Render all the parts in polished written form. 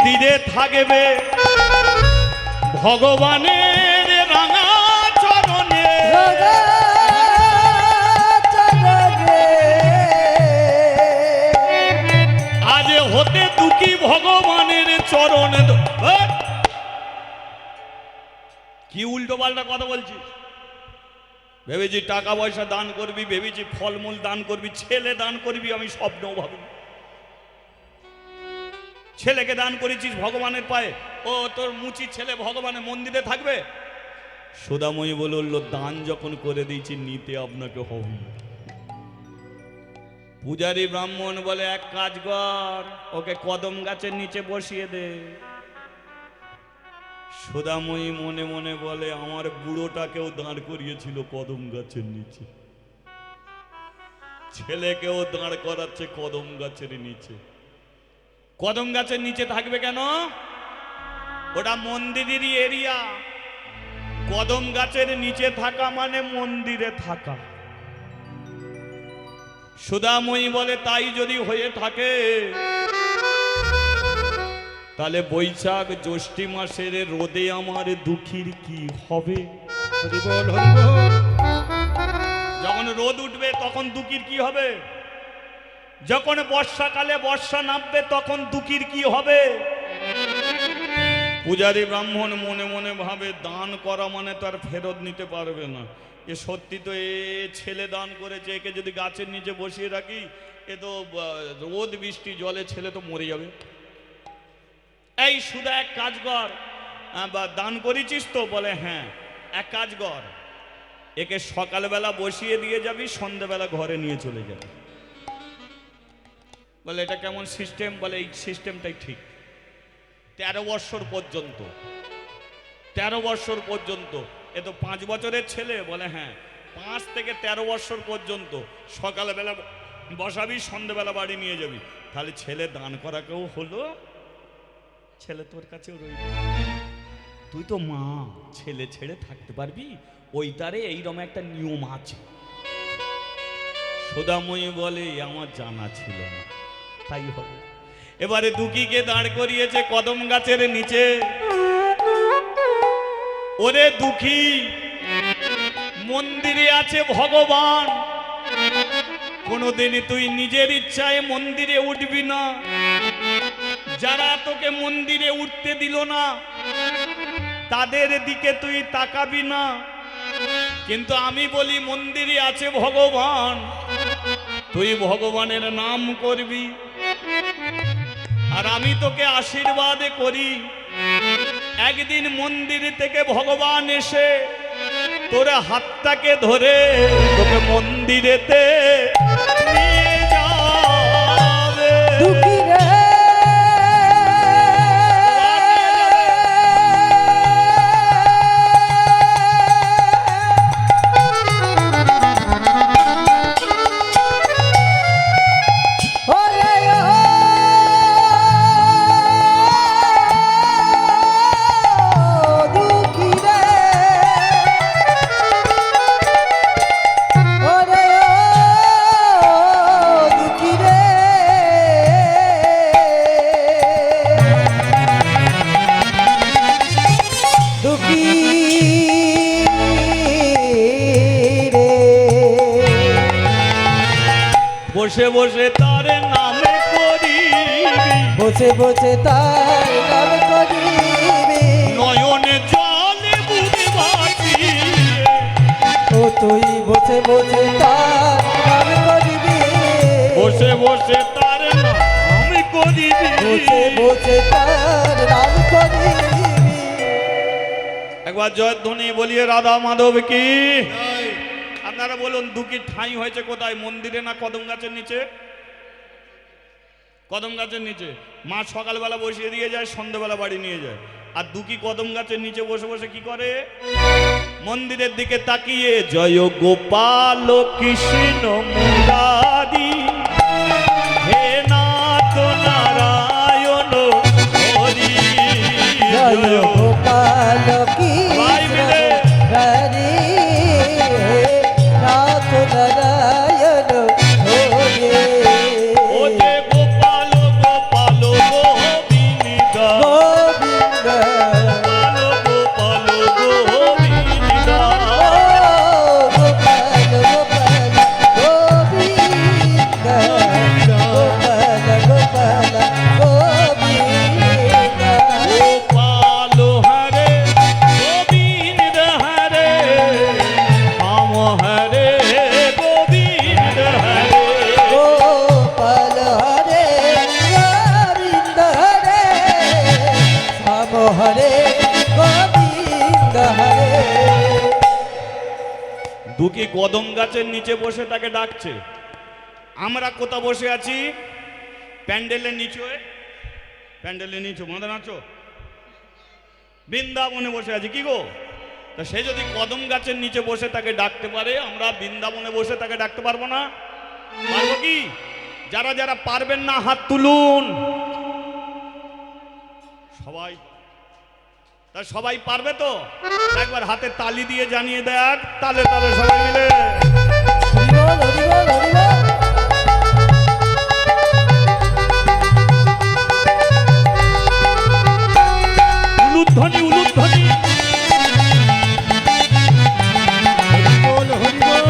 মন্দিরে থাকবে ভগবানের রাঙা চরণে। আজ হতে দুঃখী ভগবানের চরণে। কি উল্টো পাল্টা কথা বলছিস? ভেবেছি টাকা পয়সা দান করবি, ভেবেছি ফলমূল দান করবি, ছেলে দান করবি, আমি স্বপ্নও ভাবি। ছেলেকে দান করেছিস ভগবানের পায়ে, ও তোর মুচি ছেলে ভগবানের মন্দিরে থাকবে? সুদাময়ী বলল, দান যখন করে দিয়েছি নিতে আপনাকে হবে। পূজারী ব্রাহ্মণ বলে, এক কাজ কর, ওকে কদম গাছের নিচে বসিয়ে দে। সুদাময়ী মনে মনে বলে, আমার বুড়োটাকেও দাঁড় করিয়েছিল কদম গাছের নিচে, ছেলেকেও দাঁড় করাচ্ছে কদম গাছের নিচে। কদম গাছের নিচে থাকবে কেন? ওটা মন্দিরেরই এরিয়া। কদম গাছের নিচে থাকা মানে মন্দিরে থাকা। সুদাময়ী বলে, তাই যদি হয়ে থাকে তাহলে বৈশাখ জ্যৈষ্ঠী মাসের রোদে আমার দুঃখীর কি হবে? যখন রোদ উঠবে তখন দুঃখীর কি হবে? যখন বর্ষাকালে বর্ষা নামবে তখন দুঃখীর কি হবে? পূজারী ব্রাহ্মণ মনে মনে ভাবে, দান করা মানে তো আর ফেরত নিতে পারবে না। এ সত্যি তো এ ছেলে দান করেছে, একে যদি গাছের নিচে বসিয়ে রাখি এ তো রোদ বৃষ্টি জলে ছেলে তো মরে যাবে। এই সুদা এক কাজ কর, বা দান করেছিস তো? বলে হ্যাঁ। এক কাজ কর, একে সকালবেলা বসিয়ে দিয়ে যাবি, সন্ধ্যাবেলা ঘরে নিয়ে চলে যাবি। বলে এটা কেমন সিস্টেম? বলে এই সিস্টেমটাই ঠিক। 13 বৎসর পর্যন্ত, 13 বৎসর পর্যন্ত। এ তো 5 বছরের ছেলে। বলে হ্যাঁ, 5 থেকে 13 বৎসর পর্যন্ত সকালবেলা বসাবি, সন্ধ্যাবেলা বাড়ি নিয়ে যাবি। তাহলে ছেলে দান করাকেও হলো, ছেলে তোর কাছেও রইল। তুই তো মা, ছেলে ছেড়ে থাকতে পারবি? ওইটারে এইরকম একটা নিয়ম আছে। সুদাময়ী বলে, আমার জানা ছিল না, তাই হবে। এবারে দুঃখীকে দাঁড় করিয়েছে কদম গাছের নিচে। ওরে দুঃখী, মন্দিরে আছে ভগবান, কোনোদিনই তুই নিজের ইচ্ছায় মন্দিরে উঠবি না। যারা তোকে মন্দিরে উঠতে দিল না তাদের দিকে তুই তাকাবি না। কিন্তু আমি বলি, মন্দিরে আছে ভগবান, তুই ভগবানের নাম করবি। আর আমি তোকে আশীর্বাদ করি, একদিন মন্দির থেকে ভগবান এসে তোর হাতটাকে ধরে তোকে মন্দিরেতে নিয়ে যাবে। বসে বসে তার নামে করিবি, বসে বসে তার নাম করিবি, নয়নে জলে বুকে ভাসিয়ে। ও তুই বসে বসে তার নাম করিবি, বসে বসে তার নাম করিবি, বসে বসে তার নাম করিবি। একবার জয়ধ্বনি বলিয়ে রাধা মাধব কি। আপনারা বলুন, দুঃখীর ঠাঁই হয়েছে কোথায়? মন্দিরে না কদম গাছের নিচে? কদম গাছের নিচে। মা সকালবেলা বসিয়ে দিয়ে যায়, সন্ধ্যাবেলা বাড়ি নিয়ে যায়। আর দুঃখী কদম গাছের নিচে বসে বসে কি করে? মন্দিরের দিকে তাকিয়ে জয় গোপাল কৃষ্ণ মুরারি, হে নাথ নারায়ণ হরি। জয় গোপাল কৃষ্ণ মুরারি, হে নাথ নারায়ণ হরি। ও যে গোপাল গোপাল গোবিন্দ হরে গোবিন্দ হরে। দুঃখী কদম গাছের নিচে বসে তাকে ডাকছে। আমরা কোথা বসে আছি? প্যান্ডেলের নিচে। প্যান্ডেলের নিচে মাথা নাচো, বৃন্দাবনে বসে আছি কি গো? তা সে যদি কদম গাছের নিচে বসে তাকে ডাকতে পারে, আমরা বৃন্দাবনে বসে তাকে ডাকতে পারবো না? পারবো কি? যারা যারা পারবেন না হাত তুলুন। সবাই, তা সবাই পারবে তো? একবার হাতে তালি দিয়ে জানিয়ে দেখ, তালে তালে সবাই মিলে হরিবল হরিবল হরিবল। উলুধ্বনি উলুধ্বনি। হরিবল হরিবল।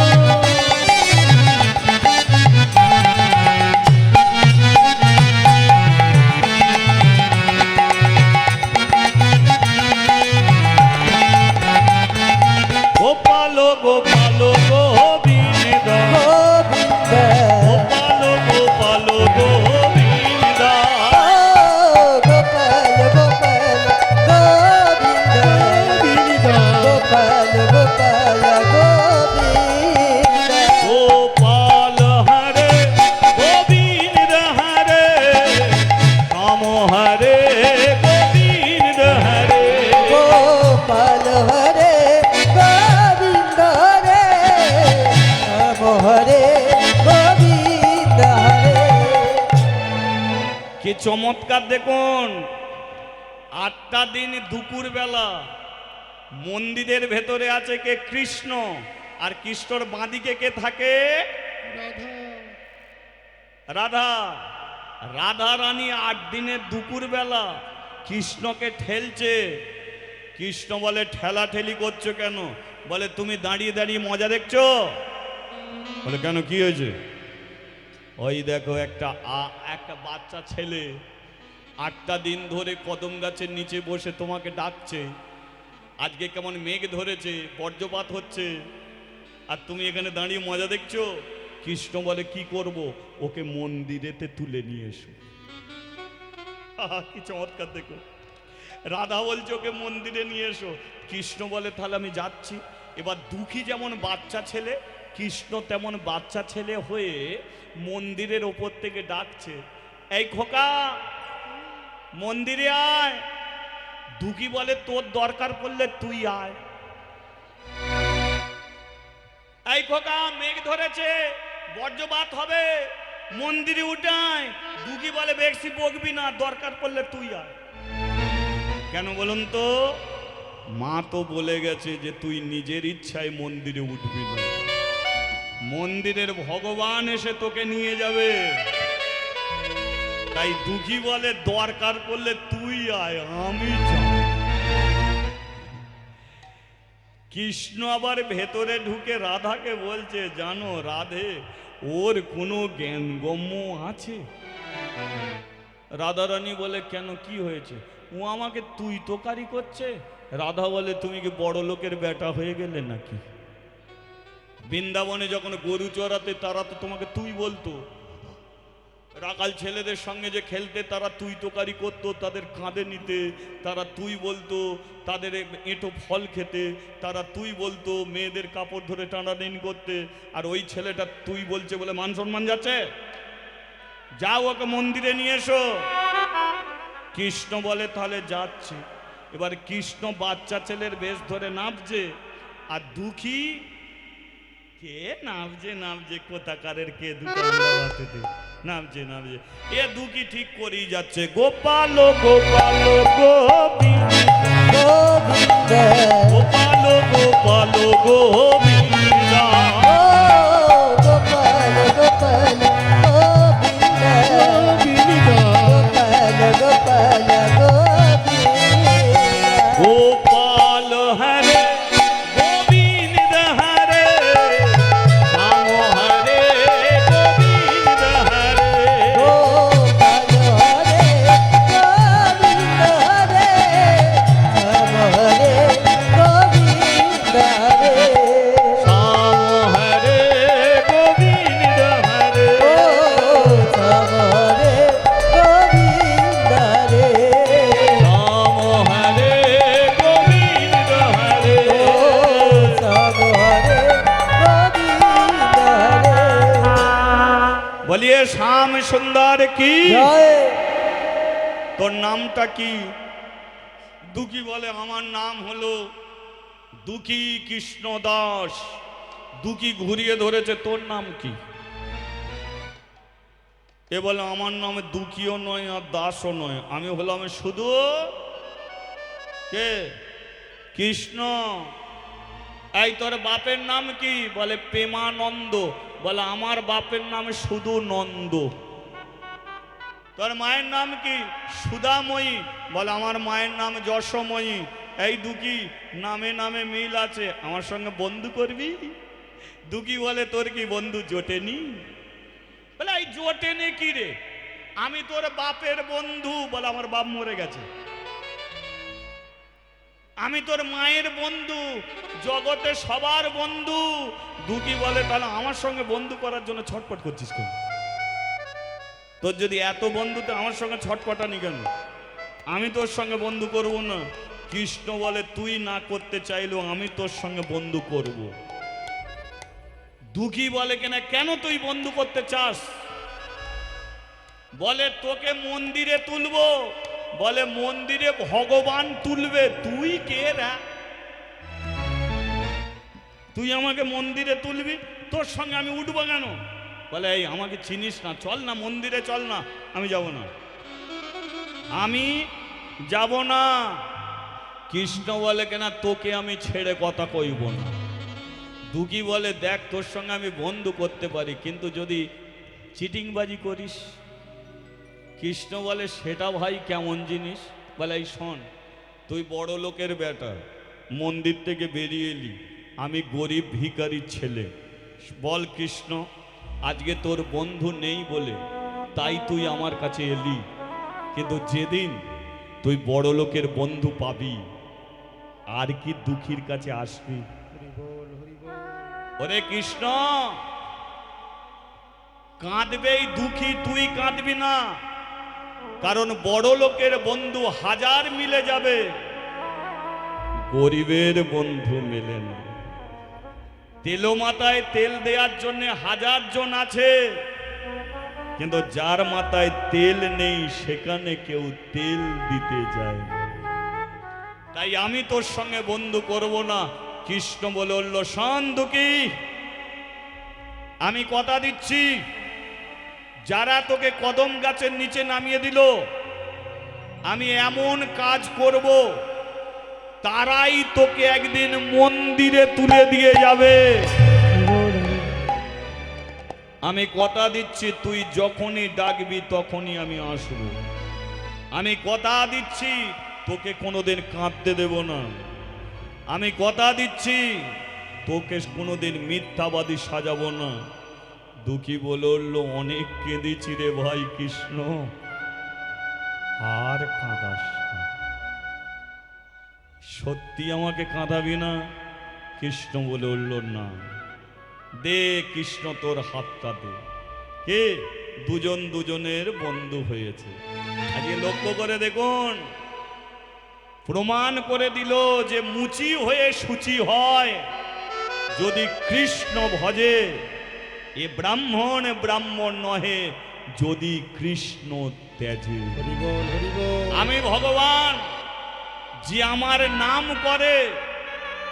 গোপাল গোপাল গোবিন্দ, গোবিন্দ গোপাল গোপাল গোবিন্দ, গোপাল গোপাল গোবিন্দ গোপাল গোপাল গোবিন্দ। গোপাল হরে গোবিন্দ হরে, রাম হরে গোবিন্দ হরে, গোপাল হরে গোবিন্দ হরে রাম হরে গোবিন্দ হরে। কি চমৎকার দেখুন! 8টা দিন দুপুর বেলা মন্দিরের ভেতরে আছে কে? কৃষ্ণ। আর কৃষ্ণর বাঁদিকে কে থাকে? রাধা। রাধা রানী 8 দিনের দুপুর বেলা কৃষ্ণকে ঠেলছে। কৃষ্ণ বলে, ঠেলাঠেলি করছো কেন? বলে, তুমি দাঁড়িয়ে দাঁড়িয়ে মজা দেখছো। বলে, কেন কি হয়েছে? ওই দেখো একটা বাচ্চা ছেলে 8টা দিন ধরে কদম গাছের নিচে বসে তোমাকে ডাকছে। আজকে কেমন মেঘ ধরেছে, বজ্রপাত হচ্ছে, আর তুমি এখানে দাঁড়িয়ে মজা দেখছো। কৃষ্ণ বলে, কি করব? ওকে মন্দিরেতে তুলে নিয়ে এসো। কি চমৎকার দেখো! রাধা বলছে ওকে মন্দিরে নিয়ে এসো। কৃষ্ণ বলে, তাহলে আমি যাচ্ছি। এবার দুঃখী যেমন বাচ্চা ছেলে, কৃষ্ণ তেমন বাচ্চা ছেলে হয়ে মন্দিরের ওপর থেকে ডাকছে, এই খোকা মন্দিরে আয়। দুঃখী বলে, তোর দরকার পড়লে তুই আয়। এই খোকা, মেঘ ধরেছে, বজ্রপাত হবে, মন্দিরে উঠায়। দুঃখী বলে, বেশি বকবি না, দরকার পড়লে তুই আয়। কেন বলুন তো? মা তো বলে গেছে যে তুই নিজের ইচ্ছায় মন্দিরে উঠবি না, মন্দিরের ভগবান এসে তোকে নিয়ে যাবে। তাই দুঃখী বলে, দরকার পড়লে তুই আয়, আমি যাব। কৃষ্ণ আবার ভেতরে ঢুকে রাধাকে বলছে, জানো রাধে, ওর কোনো জ্ঞানগম্য আছে? রাধারানী বলে, কেন কি হয়েছে? ও আমাকে তুই তোকারি করছে। রাধা বলে, তুমি কি বড় লোকের বেটা হয়ে গেলে নাকি? বৃন্দাবনে যখন গরু চড়াতে তারা তো তোমাকে তুই বলতো। রাখাল ছেলেদের সঙ্গে যে খেলতে তারা তুই তোকারি করতো, তাদের কাঁধে নিতে তারা তুই বলতো, তাদের এঁটো ফল খেতে তারা তুই বলতো, মেয়েদের কাপড় ধরে টানাটানি করতে। আর ওই ছেলেটা তুই বলছে বলে মান সম্মান যাচ্ছে। যাও ওকে মন্দিরে নিয়ে এসো। কৃষ্ণ বলে, তাহলে যাচ্ছি। এবার কৃষ্ণ বাচ্চা ছেলের বেশ ধরে নামছে, আর দুঃখী কে নামছে নামছে, কোথাকারের কে, দুটো নামছে নামছে। এ দুঃখী ঠিক করেই যাচ্ছে, গোপাল গোপাল গোবিন্দ, গোবিন্দ গোপাল গোপাল গোবিন্দ, গোপাল গোপাল গোবিন্দ গোপাল গোপাল গোবিন্দ। গোপাল হরে গোবিন্দ হরে, রাম হরে গোবিন্দ হরে, গোপাল হরে গোবিন্দ হরে রাম হরে গোবিন্দ হরে। শ্যাম সুন্দর কি জয় তোর নামটা কি? দুঃখী বলে আমার নাম হলো দুঃখী কৃষ্ণ দাস। দুঃখী ঘুরিয়ে ধরেছে, তোর নাম কি? এ বলে আমার নামে দুঃখীও নয় আর দাসও নয়, আমি হলাম শুধু কে? কৃষ্ণ। এই তোর বাপের নাম কি? বলে প্রেমানন্দ। বলে আমার বাপের নাম শুধু নন্দ। তোর মায়ের নাম কি? সুধাময়ী। বলে আমার মায়ের নাম যশোময়ী। এই দুঃখী নামে নামে মিল আছে, আমার সঙ্গে বন্ধু করবি? দুঃখী বলে তোর কি বন্ধু জোটেনি? বলে এই জোটেনি কি রে? আমি তোর বাপের বন্ধু। বলে আমার বাপ মরে গেছে। আমি তোর মায়ের বন্ধু, জগতে সবার বন্ধু। দুঃখী বলে তাহলে আমার সঙ্গে বন্ধু করার জন্য ছটপট করছিস কেন? তোর যদি এত বন্ধু তো আমার সঙ্গে ছটপটানি কেন? আমি তোর সঙ্গে বন্ধু করব না। কৃষ্ণ বলে তুই না করতে চাইলেও আমি তোর সঙ্গে বন্ধু করব। দুঃখী বলে কেন তুই বন্ধু করতে চাস? বলে তোকে মন্দিরে তুলবো। বলে মন্দিরে ভগবান তুলবে, তুই কে রা? তুই আমাকে মন্দিরে তুলবি, তোর সঙ্গে আমি উঠবো কেন? বলে এই আমাকে চিনিস না, চল না মন্দিরে, চল না। আমি যাব না, আমি যাব না। কৃষ্ণ বলে তোকে আমি ছেড়ে কথা কইব না। দুঃখী বলে দেখ তোর সঙ্গে আমি বন্ধু করতে পারি, কিন্তু যদি চিটিংবাজি করিস। কৃষ্ণ বলে সেটা ভাই কেমন জিনিস? বলে এই শোন, তুই বড় লোকের বেটা, মন্দির থেকে বেরিয়ে এলি, আমি গরিব ভিখারির ছেলে। বল কৃষ্ণ, আজকে তোর বন্ধু নেই বলে তাই তুই আমার কাছে এলি, কিন্তু যেদিন তুই বড় লোকের বন্ধু পাবি আর কি দুঃখীর কাছে আসবি? ওরে কৃষ্ণ, কাঁদবেই দুঃখী, তুই কাঁদবি না। কারণ বড় লোকের বন্ধু হাজার মিলে যাবে, গরিবের বন্ধু মেলে না। তেলো মাথায় তেল দেওয়ার জন্য হাজার জন আছে, কিন্তু যার মাথায় তেল নেই সেখানে কেউ তেল দিতে যায় না। তাই আমি তোর সঙ্গে বন্ধু করব না। কৃষ্ণ বলে উঠল, শোন দুঃখী, আমি কথা দিচ্ছি, যারা তোকে কদম গাছের নিচে নামিয়ে দিল, আমি এমন কাজ করব তারাই তোকে একদিন মন্দিরে তুলে দিয়ে যাবে। আমি কথা দিচ্ছি, তুই যখনই ডাকবি তখনই আমি আসব। আমি কথা দিচ্ছি, তোকে কোনোদিন কাঁদতে দেব না। আমি কথা দিচ্ছি, তোকে কোনোদিন মিথ্যাবাদী সাজাবো না। দুঃখী বলল, অনেক কেঁদেছি রে ভাই কৃষ্ণ, আর কাঁদাস না। সত্যি আমাকে কাঁদাবি না? কৃষ্ণ বলে উঠল, না। দে কৃষ্ণ তোর হাতটা দে। কে? দুজন দুজনের বন্ধু হয়েছে। আজকে লক্ষ্য করে দেখুন, প্রমাণ করে দিল যে মুচি হয়ে সূচি হয় যদি কৃষ্ণ ভজে। এ ব্রাহ্মণ ব্রাহ্মণ নহে যদি কৃষ্ণ ত্যাজে। আমি ভগবান, যে আমার নাম করে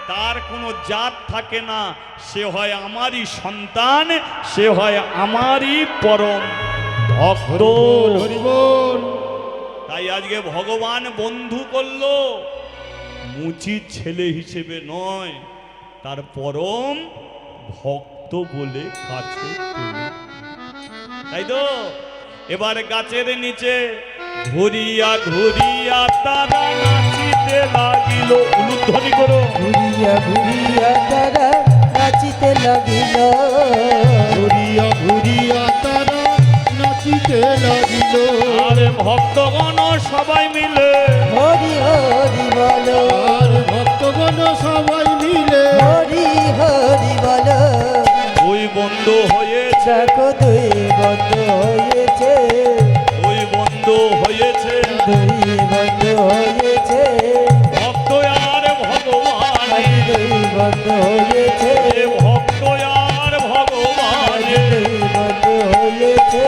তার কোনো জাত থাকে না, সে হয় আমারই সন্তান, সে হয় আমারই পরম ভক্ত। তাই আজকে ভগবান বন্ধু করলো মুচির ছেলে হিসেবে নয়, তার পরম ভক্ত বলে কাছে পেল। তাই তো এবার গাছের নিচে ঘুরিয়া ঘুরিয়া তারা নাচিতে লাগিল। উলুধ্বনি করো। ঘুরিয়া ঘুরিয়া তারা নাচিতে লাগিল। ঘুরিয়া ঘুরিয়া তারা নাচিতে লাগিল। আরে ভক্তগণ সবাই মিলে হরি হরি বলো। আর ভক্তগণ সবাই মিলে হরি হরি বলো। দুই বন্ধু হয়েছে, দেখো দুই বন্ধু হয়েছে। দুই বন্ধু হয়েছে, দুই বন্ধু হয়েছে। ভক্ত আর ভগবান। দুই বন্ধু হয়েছে। ভক্ত আর ভগবান। দুই বন্ধু হয়েছে।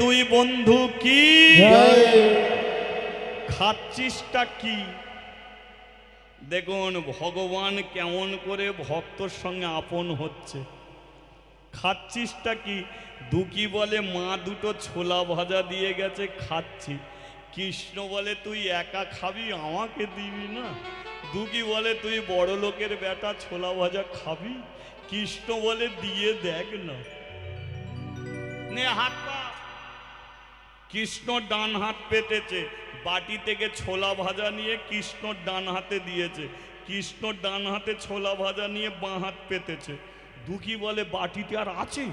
দুই বন্ধু কি জয়। খাচ্ছিসটা কি? দেখুন ভগবান কেমন করে ভক্তর সঙ্গে আপন হচ্ছে। খাচ্ছিসটা কি? দুকি বলে মা দুটো ছোলা ভাজা দিয়ে গেছে খাচ্ছি। কৃষ্ণ বলে তুই একা খাবি আমাকে দিবি না? দুকি বলে তুই বড় লোকের বেটা ছোলা ভাজা খাবি? কৃষ্ণ বলে দিয়ে দেখ না, নে হাত পা। কৃষ্ণ ডান হাত পেতেছে, বাটি থেকে ছোলা ভাজা নিয়ে কৃষ্ণ ডান হাতে দিয়েছে। কৃষ্ণ ডান হাতে ছোলা ভাজা নিয়ে বাঁ হাত পেতেছে। দুঃখী বলে বাটিতে আর আছে?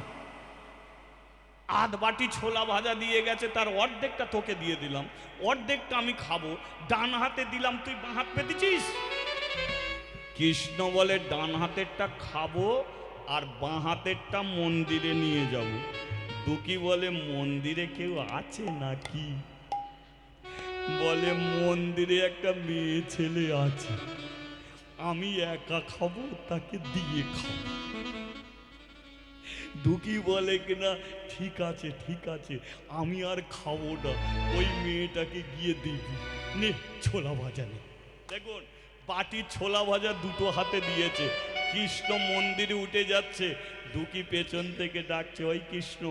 আধ বাটি ছোলা ভাজা দিয়ে গেছে, তার অর্ধেকটা তোকে দিয়ে দিলাম, অর্ধেকটা আমি খাবো। ডান হাতে দিলাম, তুই বাঁ হাত পেতেছিস। কৃষ্ণ বলে ডান হাতেরটা খাবো আর বাঁ হাতেরটা মন্দিরে নিয়ে যাব। দুঃখী বলে মন্দিরে কেউ আছে নাকি? বলে মন্দিরে একটা মেয়ে ছেলে আছে, আমি একা খাবো তাকে দিয়ে খাবো। দুঃখী বলে কিনা ঠিক আছে ঠিক আছে, আমি আর খাবো না, ওই মেয়েটাকে গিয়ে দিবি, নে ছোলা ভাজা নে। দেখুন বাটির ছোলা ভাজা দুটো হাতে দিয়েছে। কৃষ্ণ মন্দিরে উঠে যাচ্ছে, দুঃখী পেছন থেকে ডাকছে, ওই কৃষ্ণ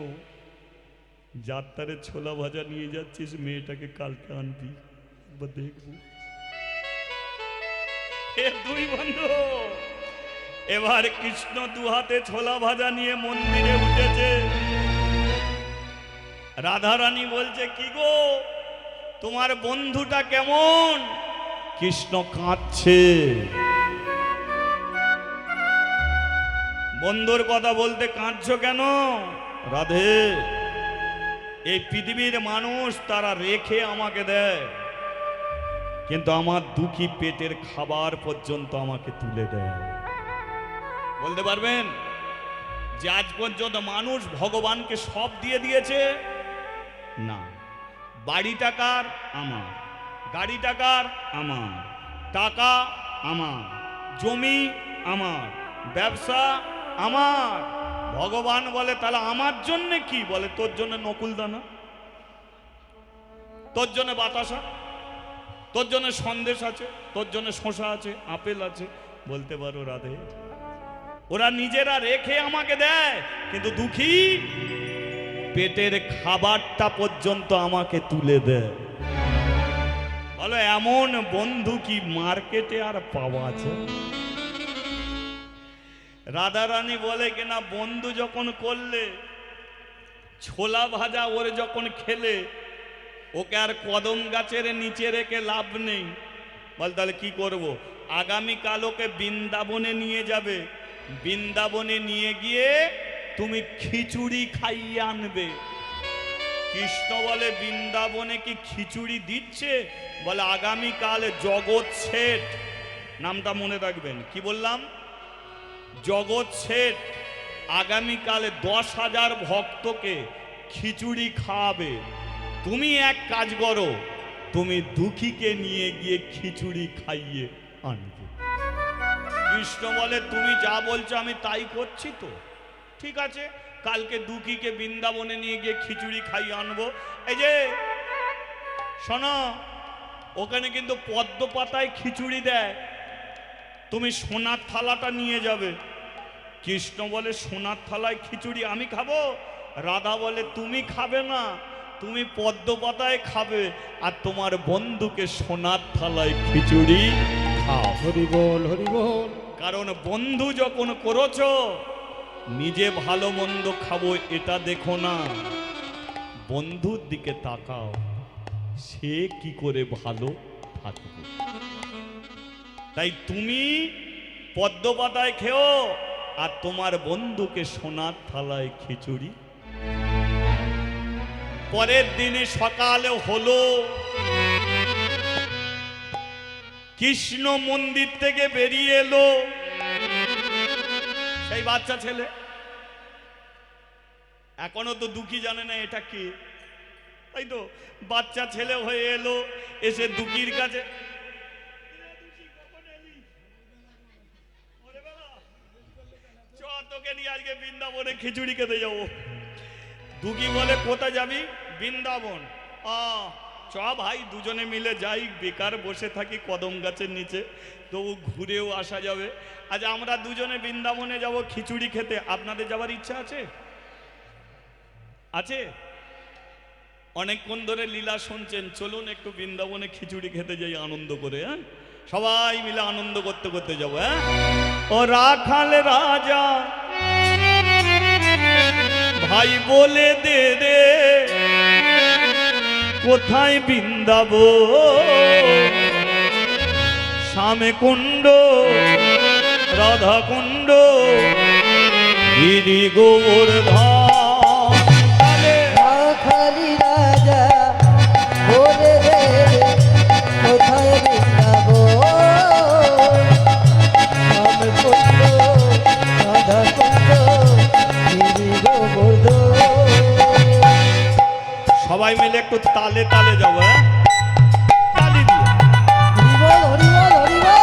যাত্রারে ছোলা ভাজা নিয়ে যাচ্ছিস, মেয়েটাকে কালকে আনবি, দেখবো। এ দুই বন্ধু এবার কৃষ্ণ দু হাতে ছোলা ভাজা নিয়ে মন্দিরে উঠেছে। রাধারানী বলছে কি গো তোমার বন্ধুটা কেমন? কৃষ্ণ কাঁদছে। বন্ধুর কথা বলতে কাঁদছো কেন? রাধে, এই পৃথিবীর মানুষ তারা রেখে আমাকে দেয়, কিন্তু আমার দুঃখী পেটের খাবার পর্যন্ত আমাকে তুলে দেয়। বলতে পারবেন যে আজ পর্যন্ত মানুষ ভগবানকে সব দিয়ে দিয়েছে? না। বাড়িটা কার? আমার। গাড়িটা কার? আমার। টাকা আমার, জমি আমার, ব্যবসা আমার। ভগবান বলে তাহলে আমার জন্য কি? বলে তোর জন্য নকুল দানা, তোর জন্য বাতাসা, তোর জন্য সন্দেশ আছে, তোর জন্য শসা আছে, আপেল আছে। বলতে পারো রাধে, ওরা নিজেরা রেখে আমাকে দেয়, কিন্তু দুঃখী পেটের খাবারটা পর্যন্ত আমাকে তুলে দেয়। বলো এমন বন্ধু কি মার্কেটে আর পাওয়া যায়? রাধারানী বলে কিনা বন্ধু যখন করলে, ছোলা ভাজা ওর যখন খেলে, ওকে আর কদম গাছের নিচে রেখে লাভ নেই। বল তাহলে কি করব? আগামীকাল ওকে বৃন্দাবনে নিয়ে যাবে, বৃন্দাবনে নিয়ে গিয়ে তুমি খিচুড়ি খাইয়ে আনবে। কৃষ্ণ বলে বৃন্দাবনে কি খিচুড়ি দিচ্ছে? বলে আগামীকাল জগৎ শেঠ, নামটা মনে রাখবেন। কি বললাম? জগৎ শেঠ আগামীকাল 10,000 ভক্তকে খিচুড়ি খাওয়াবে। তুমি এক কাজ করো, তুমি দুঃখীকে নিয়ে গিয়ে খিচুড়ি খাইয়ে আনবে। কৃষ্ণ বলে তুমি যা বলছো আমি তাই করছি তো, ঠিক আছে কালকে দুঃখীকে বৃন্দাবনে নিয়ে গিয়ে খিচুড়ি খাইয়ে আনবো। এই যে শোনো, ওখানে কিন্তু পদ্ম পাতায় খিচুড়ি দেয়, তুমি সোনার থালাটা নিয়ে যাবে। কৃষ্ণ বলে সোনার থালায় খিচুড়ি আমি খাবো? রাধা বলে তুমি খাবে না, তুমি পদ্ম পাতায় খাবে, আর তোমার বন্ধুকে সোনার থালায় খিচুড়ি খাও। হরি বল হরি বল। কারণ বন্ধু যখন করেছো, নিজে ভালো মন্দ খাবো এটা দেখো না, বন্ধুর দিকে তাকাও, সে কি করে ভালো থাকবে। তাই তুমি পদ্ম পাতায় খেও, আর তোমার বন্ধুকে সোনার থালায় খিচুড়ি। পরের দিনে সকালে হলো, কৃষ্ণ মন্দির থেকে বেরিয়ে এলো, সেই বাচ্চা ছেলে এখনো তো দুঃখী জানে না এটা কি, তাই তো বাচ্চা ছেলে হয়ে এলো, এসে দুঃখীর কাছে তোকে নিয়ে আজকে বৃন্দাবনে খিচুড়ি খেতে যাবো। দুগি বলে কোথায় যাবি? বৃন্দাবন। চ ভাই দুজনে মিলে যাই, বেকার বসে থাকি কদম গাছের নিচে, তবু ঘুরেও আসা যাবে। আজ আমরা দুজনে বৃন্দাবনে যাব খিচুড়ি খেতে। আপনাদের যাওয়ার ইচ্ছা আছে? আছে? অনেকক্ষণ ধরে লীলা শুনছেন, চলুন একটু বৃন্দাবনে খিচুড়ি খেতে যাই আনন্দ করে। হ্যাঁ, সবাই মিলে আনন্দ করতে করতে যাবো। হ্যাঁ, ও রাখাল রাজা ভাই বলে দে রে কোথায় বৃন্দাবন, শ্যামে কুণ্ড রাধা কুণ্ড গিরি গোবর্ধন। রাখালি রাজা বলে দে কোথায় বৃন্দাবন, শ্যাম কুণ্ড রাধা কুণ্ড গিরি গোবর্ধন। সবাই মিলে একটু তালে তালে যাবো। হ্যাঁ, তালি দিয়ে হরিবল হরিবল হরিবল।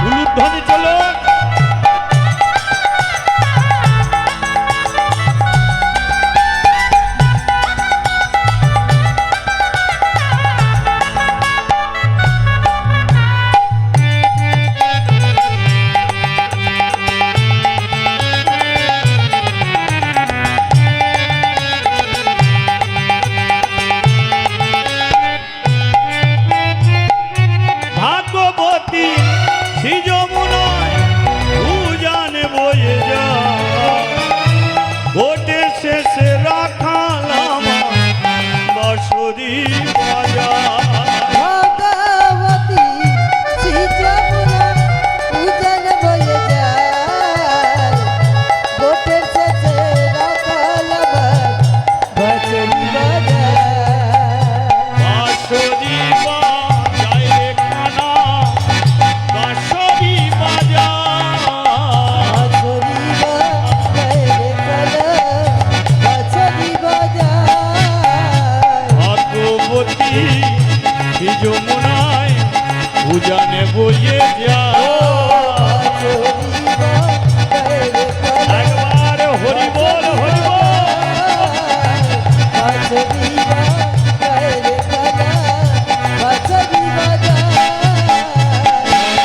উলুধ্বনি চলো। ভাগবতী শ্রী যমুনায় উজান বয়ে যায়, গোটে শেষে রাখালাম বসরি বাজার। ভগবতী শ্রী যমুনা উজান বয়ে যায়, গোটের শেষে রাখাল বাঁশরি বাজায়। বাঁশরি বাজায় রে কানা, বাঁশরি বাজায়। বাঁশরি বাজায় রে কানা, বাঁশরি বাজায়। ভাগবতী শ্রী যমুনায় উজানে বয়ে যায়। একবার হরি বল হরি বল।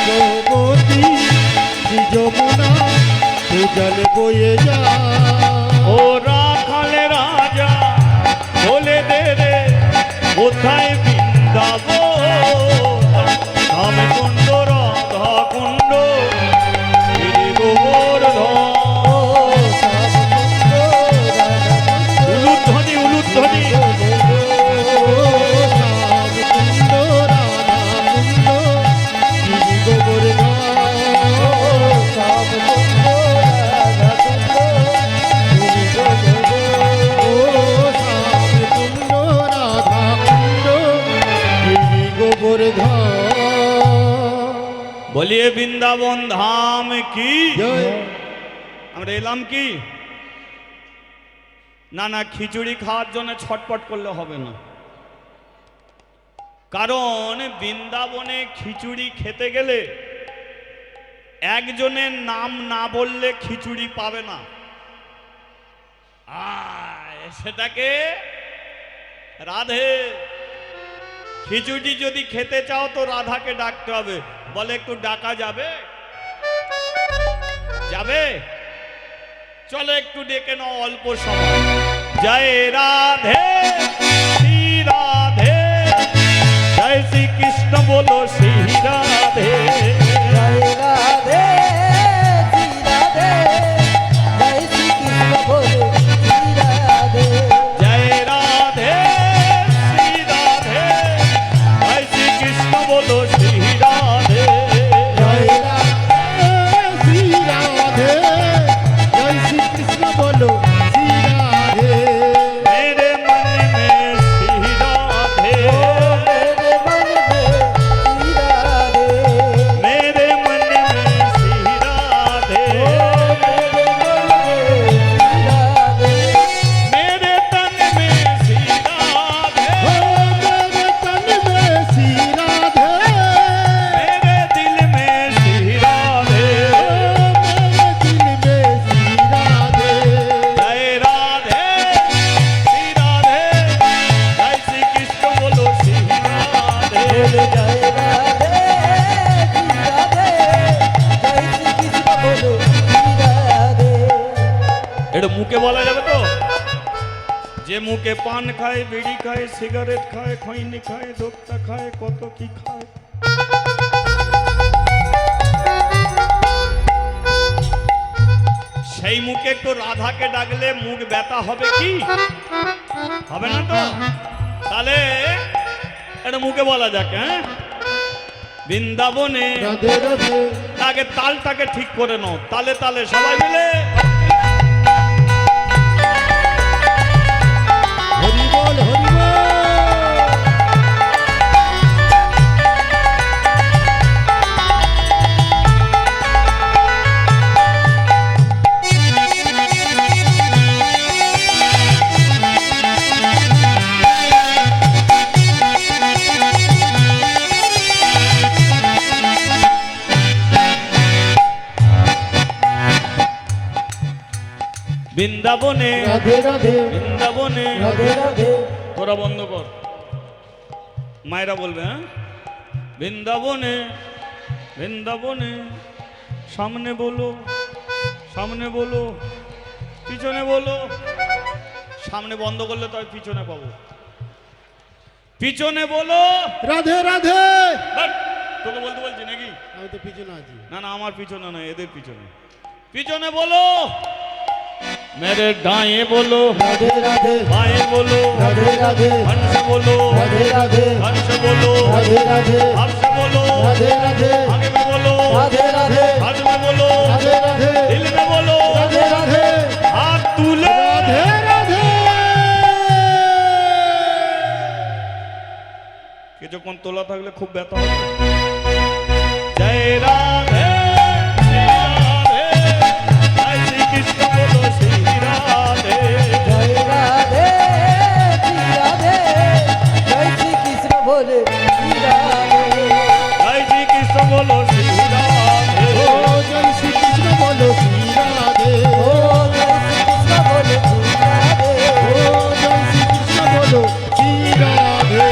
ভগবতী শ্রী যমুনা উজান বয়ে যায়। ও রাখালে রাজা বলে দে রে কোথায় বৃন্দাবন, শ্যাম কুণ্ড রাধা কুণ্ড গিরি গোবর্ধন। উলুধ্বনি উলুধ্বনি। বলিয়ে বৃন্দাবন ধাম কি। আমরা এলাম কি না, না খিচুড়ি খাওয়ার জন্য ছটপট করলে হবে না। কারণ বৃন্দাবনে খিচুড়ি খেতে গেলে একজনের নাম না বললে খিচুড়ি পাবে না। সেটাকে রাধে। খিচুড়ি যদি খেতে চাও তো রাধাকে ডাকতে হবে। বলে একটু ডাকা যাবে? যাবে? চলো একটু ডেকে নাও অল্প সময়। জয় রাধে শ্রী রাধে, জয় শ্রী কৃষ্ণ বলো শ্রী রাধে। জয় রাধে শ্রী রাধে, জয় শ্রী কৃষ্ণ বলো শ্রী রাধে। জয় রাধে শ্রী রাধে, জয় শ্রী কৃষ্ণ বলো শ্রী রাধে। জয় রাধে শ্রী রাধে, জয় শ্রী কৃষ্ণ বলো শ্রী রাধে। मेरे मन বলা যাবে তো? যে মুখে পান খায়, বিড়ি খায়, সিগারেট খায়, খৈনি খায়, ধোক্তা খায়, কত কি খায়। সেই মুখে একটু রাধাকে ডাকলে মুখ ব্যথা হবে কি? হবে না তো? তাহলে এটা মুখে বলা যাক। হ্যাঁ, বৃন্দাবনে রাধে রাধে আগে তালটাকে ঠিক করে নাও, তালে তালে সবাই মিলে। হরি বল হরি বল। বৃন্দাবনে রাধে রাধে বৃন্দাবনে রাধে রাধে তোরা বন্ধ কর, মায়েরা বলবে। হ্যাঁ, বৃন্দাবনে বৃন্দাবনে সামনে বলো, সামনে বলো, পিছনে বলো। সামনে বন্ধ করলে তো আমি পিছনে পাবো। পিছনে বলো। রাধে রাধে। বাট, তোকে বলতে বলছি নাকি? আমি তো পিছনে আছি। না না, আমার পিছনে নয়, এদের পিছনে। পিছনে বলো, मेरे दाएं बोलो, রাধে রাধে बाएं बोलो, রাধে রাধে हंस बोलो, রাধে রাধে हंस बोलो, রাধে রাধে हंस बोलो, রাধে রাধে आगे में बोलो, রাধে রাধে हाथ में बोलो, রাধে রাধে दिल में बोलो, রাধে রাধে हाथ तुले। রাধে রাধে। কিছুক্ষণ তোলা থাকলে খুব ব্যথা হবে। জয় রাধে শ্রী রাধে, জয় শ্রী কৃষ্ণ বলো শ্রী রাধে। জয় রাধে শ্রী রাধে জয় শ্রী কৃষ্ণ বলে শ্রী রাধে জয় শ্রী কৃষ্ণ বলো শ্রী রাধে। ও জয় শ্রী কৃষ্ণ বলো শ্রী রাধে। ও জয় শ্রী কৃষ্ণ বলে শ্রী রাধে ও জয় শ্রী কৃষ্ণ বলো শ্রী রাধে।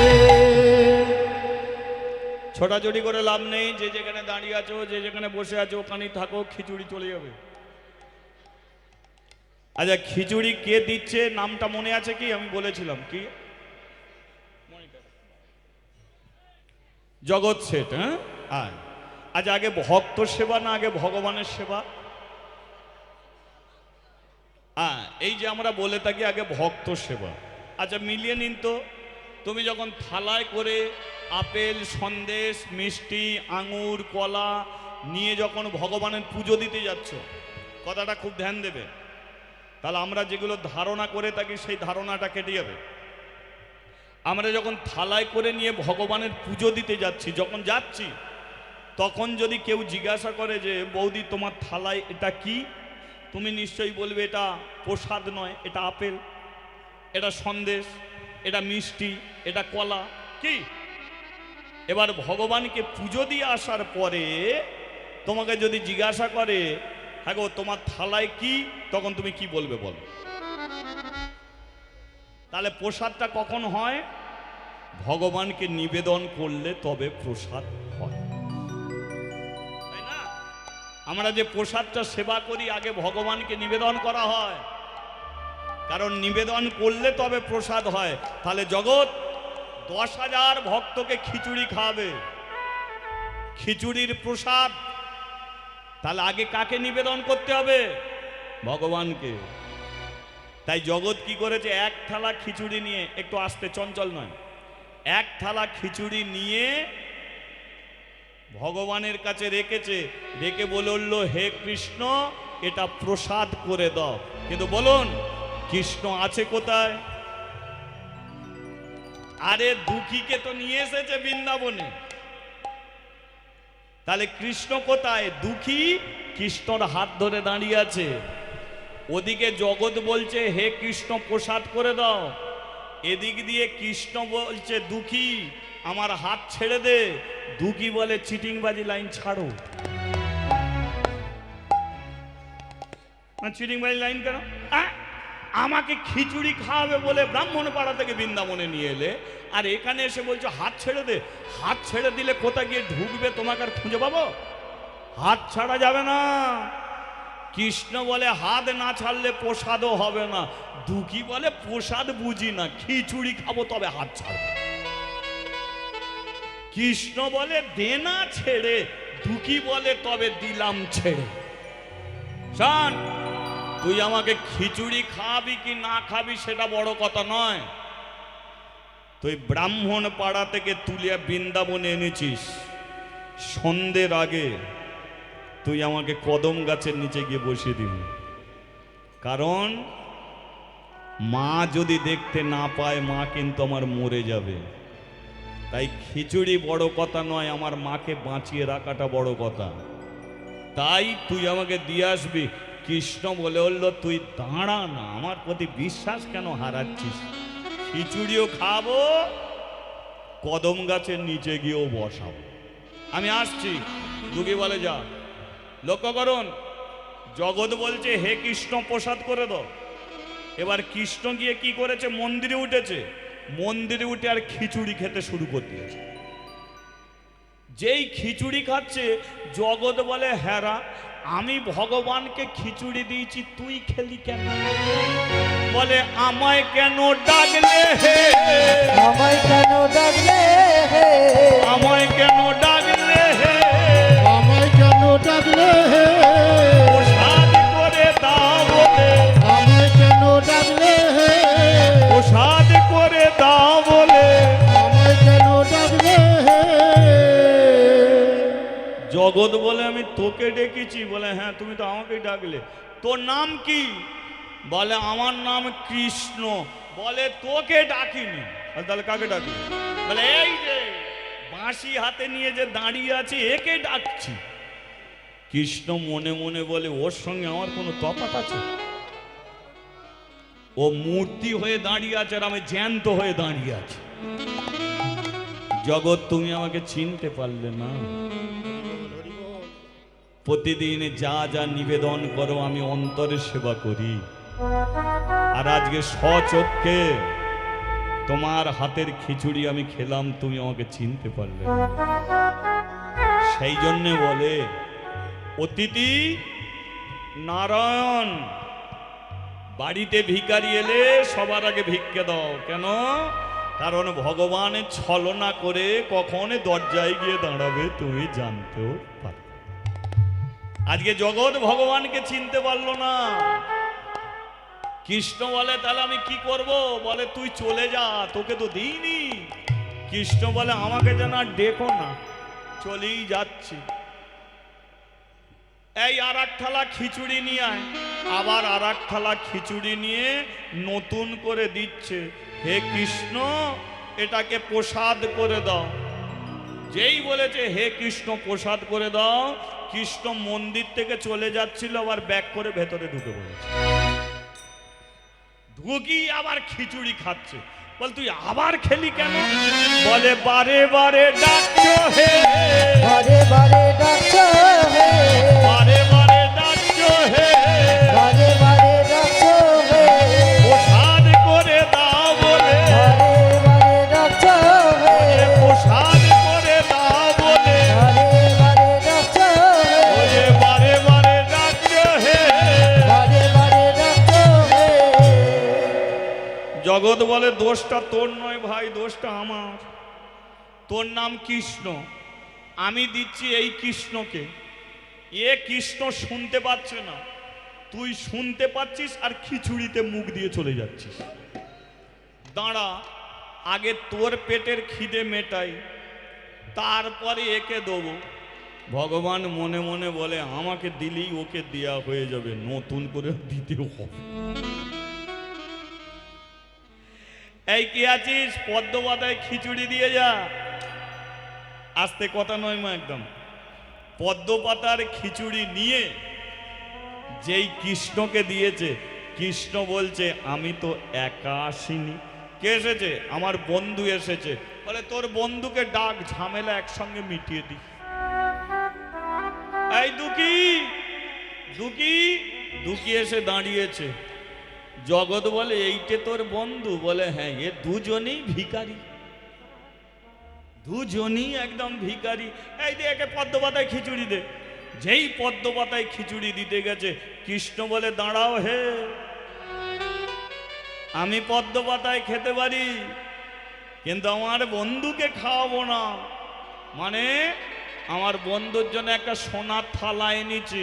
ছোটাছুটি করে লাভ নেই। যে যেখানে দাঁড়িয়ে আছো, যে যেখানে বসে আছো, ওখানেই থাকো, খিচুড়ি চলে যাবে। আচ্ছা, খিচুড়ি কে দিচ্ছে নামটা মনে আছে কি? আমি বলেছিলাম কি? জগৎ শেঠ। হ্যাঁ, আয়। আজ আগে ভক্ত সেবা না আগে ভগবানের সেবা? এই যে আমরা বলে থাকি আগে ভক্ত সেবা। আচ্ছা, মিলিয়ে নিন তো। তুমি যখন থালায় করে আপেল, সন্দেশ, মিষ্টি, আঙুর, কলা নিয়ে যখন ভগবানের পুজো দিতে যাচ্ছ, কথাটা খুব ধ্যান দেবে। তাহলে আমরা যেগুলো ধারণা করে থাকি সেই ধারণাটা কেটে যাবে। আমরা যখন থালায় করে নিয়ে ভগবানের পুজো দিতে যাচ্ছি, যখন যাচ্ছি তখন যদি কেউ জিজ্ঞাসা করে যে বৌদি তোমার থালায় এটা কি, তুমি নিশ্চয়ই বলবে এটা প্রসাদ নয়, এটা আপেল, এটা সন্দেশ, এটা মিষ্টি, এটা কলা। কি? এবার ভগবানকে পুজো দিয়ে আসার পরে তোমাকে যদি জিজ্ঞাসা করে হ্যাঁ গো তোমার থালায় কি, তখন তুমি কি বলবে বলো? তাহলে প্রসাদটা কখন হয়? ভগবানকে নিবেদন করলে তবে প্রসাদ হয়, তাই না? আমরা যে প্রসাদটা সেবা করি আগে ভগবানকে নিবেদন করা হয়, কারণ নিবেদন করলে তবে প্রসাদ হয়। তাহলে জগৎ 10,000 ভক্তকে খিচুড়ি খাওয়াবে, খিচুড়ির প্রসাদ। তাহলে আগে কাকে নিবেদন করতে হবে? ভগবানকে। তাই জগৎ কি করেছে? এক থালা খিচুড়ি নিয়ে, একটু আস্তে, চঞ্চল নয়, এক থালা খিচুড়ি নিয়ে ভগবানের কাছে রেখেছে, রেখে বলল হে কৃষ্ণ এটা প্রসাদ করে দাও। কিন্তু বলুন কৃষ্ণ আছে কোথায়? আরে দুঃখীকে তো নিয়ে এসেছে বৃন্দাবনে, তাহলে কৃষ্ণ কোথায়? দুঃখী কৃষ্ণর হাত ধরে দাঁড়িয়ে আছে। ওদিকে জগৎ বলছে হে কৃষ্ণ প্রসাদ করে দাও, এদিক দিয়ে কৃষ্ণ বলছে দুঃখী আমার হাত ছেড়ে দে। দুঃখী বলে চিটিংবাজি লাইন ছাড়ো। চিটিংবাজি লাইন কেন? আমাকে খিচুড়ি খাওয়াবে বলে ব্রাহ্মণ পাড়া থেকে বৃন্দাবনে নিয়ে এলে, আর এখানে এসে বলছো হাত ছেড়ে দে। হাত ছেড়ে দিলে কোথা গিয়ে ঢুকবে তোমাকে আর খুঁজে পাবো? হাত ছাড়া যাবে না। কৃষ্ণ বলে হাত না ছাড়লে প্রসাদও হবে না। দুঃখী বলে প্রসাদ বুঝি না, খিচুড়ি খাবো তবে হাত ছাড়বো। কৃষ্ণ বলে দে না ছেড়ে, দুঃখী বলে তবে দিলাম ছেড়ে। শোন, তুই আমাকে খিচুড়ি খাবি কি না খাবি সেটা বড় কথা নয়। তুই ব্রাহ্মণ পাড়া থেকে তুলিয়া বৃন্দাবনে এনেছিস, সন্ধ্যের আগে তুই আমাকে কদম গাছের নিচে গিয়ে বসিয়ে দিবি। কারণ মা যদি দেখতে না পায়, মা কিন্তু আমার মরে যাবে। তাই খিচুড়ি বড় কথা নয়, আমার মাকে বাঁচিয়ে রাখাটা বড় কথা। তাই তুই আমাকে দিয়ে আসবি। কৃষ্ণ বলে বলল তুই দাঁড়া না, আমার প্রতি বিশ্বাস কেন হারাচ্ছিস? খিচুড়িও খাবো, কদম গাছের নিচে গিয়েও বসাবো। আমি আসছি। দুঃখী বলে যা। লক্ষ্য করুন, জগৎ বলছে হে কৃষ্ণ প্রসাদ করে দাও। এবার কৃষ্ণ গিয়ে কি করেছে? মন্দিরে উঠেছে। মন্দিরে উঠে আর খিচুড়ি খেতে শুরু করে দিয়েছে। যেই খিচুড়ি খাচ্ছে, জগৎ বলে হ্যাঁ, আমি ভগবানকে খিচুড়ি দিয়েছি, তুই খেলি কেন? বলে আমায় কেন ডাকলে হে, আমায় কেন ডাকলে হে, আমায় কেন ডাকলে হে, আমায় কেন ডাকলে হে, প্রসাদ করে দাও বলে, আমায় কেন ডাকলে হে, প্রসাদ করে দাও বলে। আমায় কেন ডাকলে হে। জগৎ বলে আমি তোকে ডেকেছি। বলে হ্যাঁ, তুমি তো আমাকেই ডাকলে। তোর নাম কি? বলে আমার নাম কৃষ্ণ। বলে তোকে ডাকিনি। তাহলে কাকে ডাকি? বলে এই যে বাঁশি হাতে নিয়ে যে দাঁড়িয়ে আছে, একে ডাকছি। কৃষ্ণ মনে মনে বলে ওর সঙ্গে আমার কোনো তফাৎ আছে? ও মূর্তি হয়ে দাঁড়িয়ে আছে আর আমি জ্যান্ত হয়ে দাঁড়িয়ে আছি। জগৎ, তুমি আমাকে চিনতে পারলে না। প্রতিদিন যা যা নিবেদন করো আমি অন্তরে সেবা করি, আর আজকে স্বচক্ষে তোমার হাতের খিচুড়ি আমি খেলাম, তুমি আমাকে চিনতে পারলে না। সেই জন্য বলে অতিথি নারায়ণ, বাড়িতে ভিখারি এলে সবার আগে ভিক্ষে দাও। কেন? কারণ ভগবানের ছলনা করে কখন দরজায় গিয়ে দাঁড়াবে তুমি জানতেও পারো। আজকে জগৎ ভগবানকে চিনতে পারলো না। কৃষ্ণ বলে তাহলে আমি কি করব? বলে তুই চলে যা, তোকে তো দিইনি। কৃষ্ণ বলে আমাকে যেন আর ডেকো না, চলেই যাচ্ছি। এই আর এক থালা খিচুড়ি নিয়ে আয়। আবার আর এক থালা খিচুড়ি নিয়ে নতুন করে দিচ্ছে। হে কৃষ্ণ, এটাকে প্রসাদ করে দাও। যেই বলেছে হে কৃষ্ণ প্রসাদ করে দাও, কৃষ্ণ মন্দির থেকে চলে যাচ্ছিল, আবার ব্যাক করে ভেতরে ঢুকে পড়েছে। ঢুকি আবার খিচুড়ি খাচ্ছে। বল তুই আবার খেলি কেন? বলে বারে বারে ডাকছো হে, বারে বারে ডাকছো হে, বারে বারে ডাকছো হে, বারে বারে ডাকছো হে, প্রসাদ করে দাও বলে, বারে বারে ডাকছো হে, প্রসাদ করে দাও বলে, বারে বারে ডাকছো হে, বলে বারে বারে ডাকছো হে। বারে বারে ডাকছো হে। জগৎ বলে দোষটা তোর নয় ভাই, দোষটা আমার। তোর নাম কৃষ্ণ, আমি দিচ্ছি এই কৃষ্ণকে। এ কৃষ্ণ শুনতে পাচ্ছে না, তুই শুনতে পাচ্ছিস আর খিচুড়িতে মুখ দিয়ে চলে যাচ্ছিস। দাঁড়া, আগে তোর পেটের খিদে মেটাই, তারপরে একে দেবো। ভগবান মনে মনে বলে আমাকে দিলেই ওকে দেয়া হয়ে যাবে, নতুন করে দিতেও হবে। এই কি আছিস? পদ্ম পাতায় খিচুড়ি দিয়ে যা। আস্তে কথা নয় মা, একদম পদ্ম পাতার খিচুড়ি নিয়ে যেই কৃষ্ণকে দিয়েছে, কৃষ্ণ বলছে আমি তো একা আসিনি। কে এসেছে? আমার বন্ধু এসেছে। বলে তোর বন্ধুকে ডাক, ঝামেলা একসঙ্গে মিটিয়ে দি। এই দুঃখী, দুঃখী, দুঃখী এসে দাঁড়িয়েছে। জগৎ বলে এইটে তোর বন্ধু? বলে হ্যাঁ, এ দুজনেই ভিখারি, দুজনই একদম ভিখারি। এই দে, একে পদ্ম পাতায় খিচুড়ি দে। যেই পদ্ম পাতায় খিচুড়ি দিতে গেছে, কৃষ্ণ বলে দাঁড়াও হে, আমি পদ্ম পাতায় খেতে পারি, কিন্তু আমার বন্ধুকে খাওয়াবো না। মানে আমার বন্ধুর জন্য একটা সোনার থালা এনেছি,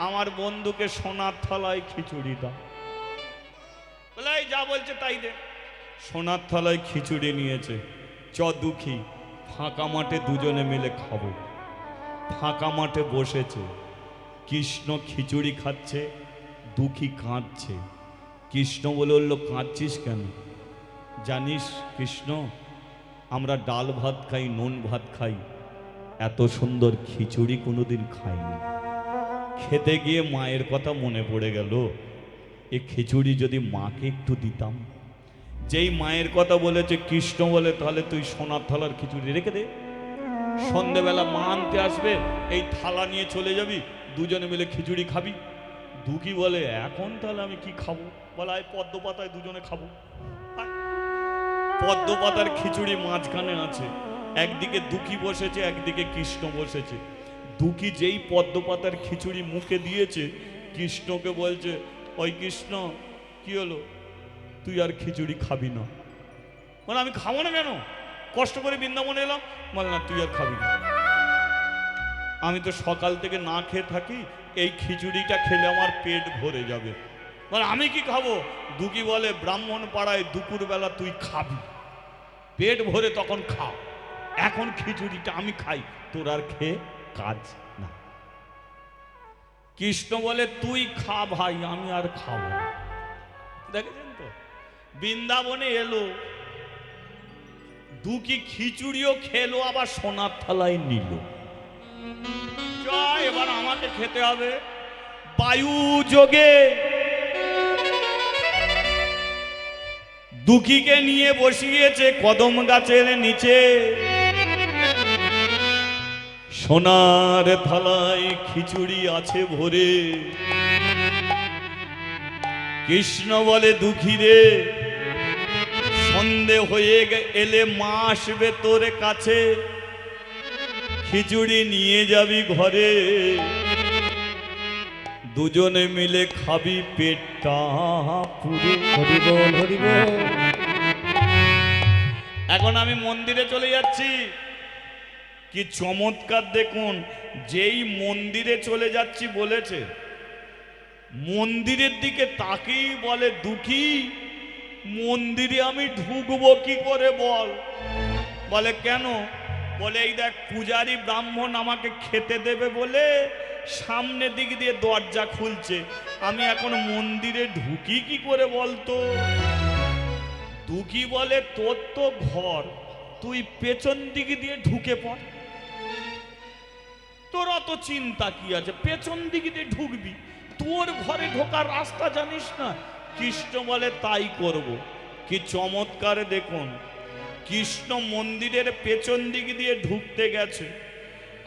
আমার বন্ধুকে সোনার থালায় খিচুড়ি দাও। বলে এই যা বলছে তাই দে। সোনার থালায় খিচুড়ি নিয়েছে। চ দুঃখী, ফাঁকা মাঠে দুজনে মিলে খাবো। ফাঁকা মাঠে বসেছে, কৃষ্ণ খিচুড়ি খাচ্ছে, দুঃখী কাঁদছে। কৃষ্ণ বলে বলল, কাঁদছিস কেন? জানিস কৃষ্ণ, আমরা ডাল ভাত খাই, নুন ভাত খাই, এত সুন্দর খিচুড়ি কোনোদিন খাইনি। খেতে গিয়ে মায়ের কথা মনে পড়ে গেল, এ খিচুড়ি যদি মাকে একটু দিতাম। যেই মায়ের কথা বলেছে, কৃষ্ণ বলে তাহলে তুই সোনার থালার খিচুড়ি রেখে দে, সন্ধেবেলা মা আনতে আসবে, এই থালা নিয়ে চলে যাবি, দুজনে মিলে খিচুড়ি খাবি। দুঃখী বলে এখন তাহলে আমি কি খাবো? বলে আয় পদ্ম পাতায় দুজনে খাবো। পদ্ম পাতার খিচুড়ি মাঝখানে আছে, একদিকে দুঃখী বসেছে, একদিকে কৃষ্ণ বসেছে। দুঃখী যেই পদ্ম পাতার খিচুড়ি মুখে দিয়েছে, কৃষ্ণকে বলছে, ওই কৃষ্ণ কি হলো, তুই আর খিচুড়ি খাবি না? মানে আমি খাবো না কেন, কষ্ট করে বৃন্দাবনে এলাম। বলে না, তুই আর খাবি না, আমি তো সকাল থেকে না খেয়ে থাকি, এই খিচুড়িটা খেলে আমার পেট ভরে যাবে। মানে আমি কি খাবো? দুঃখী বলে ব্রাহ্মণ পাড়ায় দুপুরবেলা তুই খাবি, পেট ভরে তখন খা, এখন খিচুড়িটা আমি খাই, তোর আর খেয়ে কাজ না। কৃষ্ণ বলে তুই খা ভাই, আমি আর খাবো না। দেখেছেন তো, বৃন্দাবনে এলো, দুঃখী খিচুড়িও খেলো, আবার সোনার থালায় নিল। এবার আমাকে খেতে হবে। বায়ু যোগে দুঃখীকে নিয়ে বসিয়েছে কদম গাছের নিচে, সোনার থালায় খিচুড়ি আছে ভরে। কৃষ্ণ বলে দুঃখী রে, সন্ধে হয়ে এলে মা আসবে তোর কাছে, খিচুড়ি নিয়ে যাবি ঘরে, দুজনে মিলে খাবি পেটটা পুরো। হরি বল, হরি বল। এখন আমি মন্দিরে চলে যাচ্ছি, কি চমৎকার দেখুন, যেই মন্দিরে চলে যাচ্ছি বলেছে, মন্দিরের দিকে তাকেই বলে দুঃখী, মন্দিরে আমি ঢুকবো কি করে বল? বলে কেন? বলে এই দেখ, পূজারি ব্রাহ্মণ আমাকে খেতে দেবে বলে সামনে দিক দিয়ে দরজা খুলছে, আমি এখন মন্দিরে ঢুকি কি করে বলতো? দুঃখী বলে তোর তো ঘর, তুই পেছন দিক দিয়ে ঢুকে পড়, তোর অত চিন্তা কি আছে, পেছন দিক দিয়ে ঢুকবি, তোর ঘরে ঢোকার রাস্তা জানিস না? কৃষ্ণ বলে তাই করব। কি চমৎকার দেখুন, কৃষ্ণ মন্দিরের পেছন দিক দিয়ে ঢুকতে গেছে,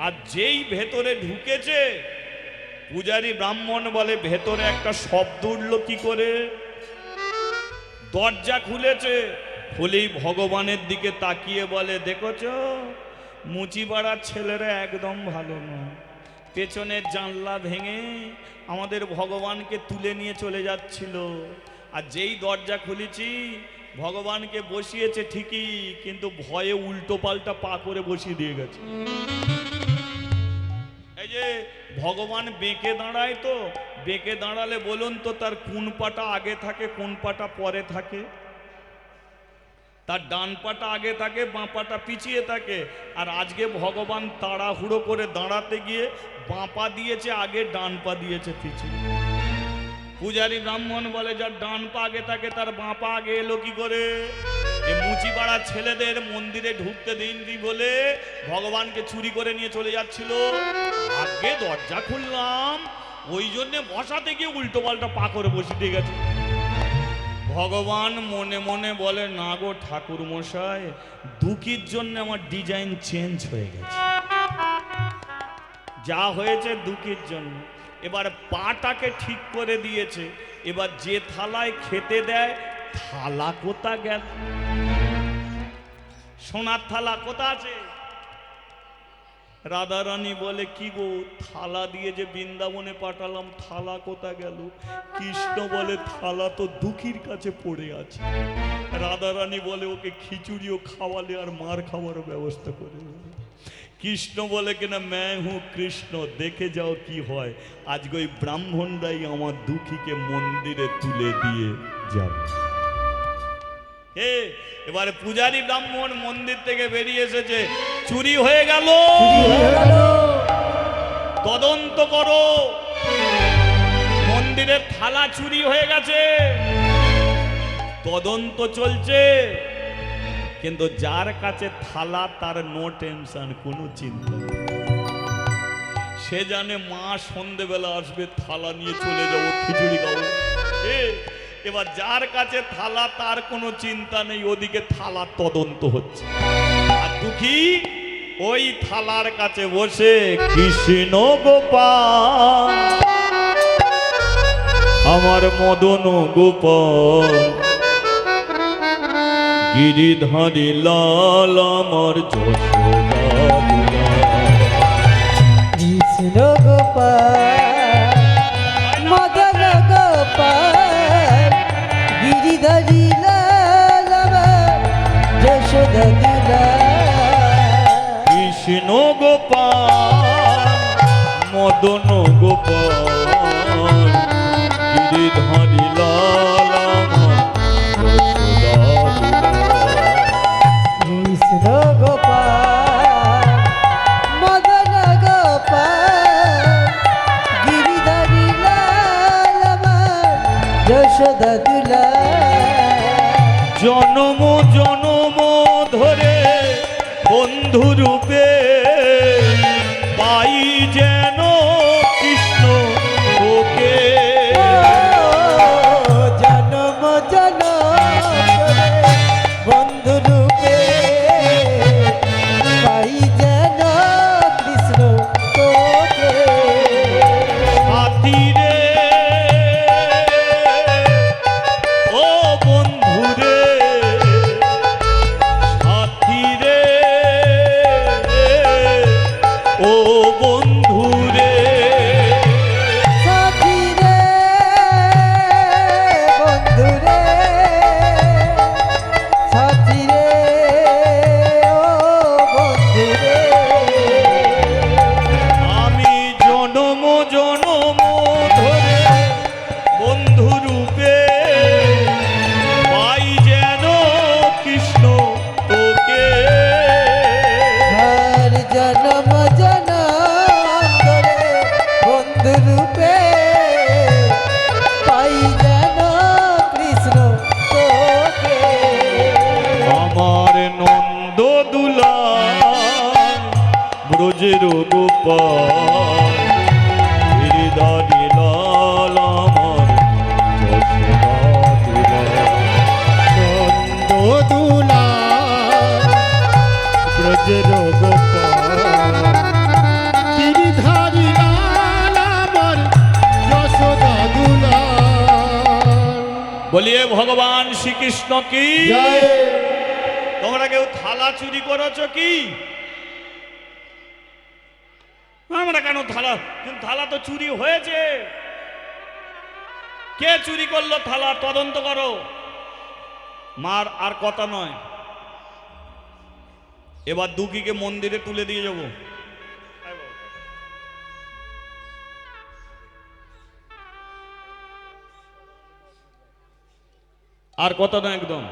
আর যেই ভেতরে ঢুকেছে, পূজারী ব্রাহ্মণ বলে ভেতরে একটা শব্দ উঠল কি করে? দরজা খুলেছে, খুলেই ভগবানের দিকে তাকিয়ে বলে দেখেছ, মুচিপাড়ার ছেলেরা একদম ভালো নয়, পেছনের জানলা ভেঙে আমাদের ভগবানকে তুলে নিয়ে চলে যাচ্ছিল, আর যেই দরজা খুলেছি ভগবানকে বসিয়েছে ঠিকই, কিন্তু ভয়ে উল্টো পাল্টা পা করে বসিয়ে দিয়ে গেছে। এই যে ভগবান বেঁকে দাঁড়ায়, তো বেঁকে দাঁড়ালে বলুন তো তার কোন পাটা আগে থাকে, কোন পাটা পরে থাকে? তার ডান পাটা আগে থাকে, বাঁ পাটা পিছিয়ে থাকে। আর আজকে ভগবান তাড়াহুড়ো করে দাঁড়াতে গিয়ে বাঁ পা দিয়েছে আগে, ডান পা দিয়েছে পিছিয়ে। পূজারী ব্রাহ্মণ বলে যার ডান পা আগে থাকে তার বাঁ পা আগে এলো কি করে? এই মুচিপাড়া ছেলেদের মন্দিরে ঢুকতে দিননি বলে ভগবানকে চুরি করে নিয়ে চলে যাচ্ছিল, আগে দরজা খুললাম, ওই জন্য বসাতে গিয়ে উল্টো পাল্টা পা করে বসিয়ে দিয়ে গেছে। ভগবান মনে মনে বলে না গো ঠাকুর মশাই, দুঃখীর জন্য আমার ডিজাইন চেঞ্জ হয়ে গেছে, যা হয়েছে দুঃখীর জন্য। এবার পাটাকে ঠিক করে দিয়েছে, এবার যে থালায় খেতে দেয় থালা কোথা গেল? সোনার থালা কোথা আছে? রাধারানী বলে কি গো, থালা দিয়ে যে বৃন্দাবনে পাঠালাম, থালা কোথা গেল? কৃষ্ণ বলে থালা তো দুঃখীর কাছে পড়ে আছে। রাধারানী বলে ওকে খিচুড়িও খাওয়ালে আর মার খাওয়ারও ব্যবস্থা করে দেবে। কৃষ্ণ বলে কিনা मैं हूँ কৃষ্ণ, দেখে যাও কি হয়। আজকে ওই ব্রাহ্মণরাই আমার দুঃখীকে মন্দিরে তুলে দিয়ে যাবে। এবারে পূজারী ব্রাহ্মণ মন্দির থেকে বেরিয়ে এসেছে, চুরি হয়ে গেল, তদন্ত করো, মন্দিরের থালা চুরি হয়ে গেছে, তদন্ত চলছে। কিন্তু যার কাছে থালা তার নো টেনশন, কোনো চিন্তা নেই। সে জানে মা সন্ধেবেলা আসবে, থালা নিয়ে চলে যাবো, খিচুড়ি খাবো। এবার যার কাছে থালা তার কোনো চিন্তা নেই, ওদিকে থালা তদন্ত হচ্ছে। আর দুঃখী ওই থালার কাছে বসে কৃষ্ণ গোপাল, আমার মদন গোপাল, গিরিধারী লাল আমার যশোদা কৃষ্ণ গোপাল মদন গোপাল গিরিধারী লাল আমার যশোদা দুলাল। কৃষ্ণ গোপাল মদন গোপাল গিরিধারী লাল আমার যশোদা দুলাল। কৃষ্ণ গোপাল মদন গোপাল গিরিধারী লাল আমার যশোদা দুলাল। জনম জনম ধরে বন্ধু রূপে পাই যেন কৃষ্ণ ওকে। জনম জনম বন্ধু রূপে পাই যেন কৃষ্ণ তোকে। সাথী রে ও বন্ধু রে, সাথী রে ও বন্ধু রে, সাথী রে বন্ধু রে, সাথী রে ও বন্ধু রে। আমি জনম জনম ধরে বন্ধু রূপে পাই যেন কৃষ্ণ তোকে। হর জনম জনম ধরে বন্ধু রূপে পাই যেন কৃষ্ণ তোকে। আমার নন্দ দুলাল ব্রজের গোপাল গিরিধারী লাল আমার যশোদা দুলাল। নন্দ দুলাল ব্রজের গোপাল গিরিধারী লাল আমার যশোদা দুলাল। বলিয়ে ভগবান শ্রীকৃষ্ণ কি। জয়। তোমরা কেউ থালা চুরি করেছ কি? আমরা কেন থালা, কিন্তু থালা তো চুরি হয়েছে। কে চুরি করলো থালা তদন্ত করো। মার আর কথা নয়, এবার দুঃখীকে মন্দিরে তুলে দিয়ে যাব। আর কথা না একদম।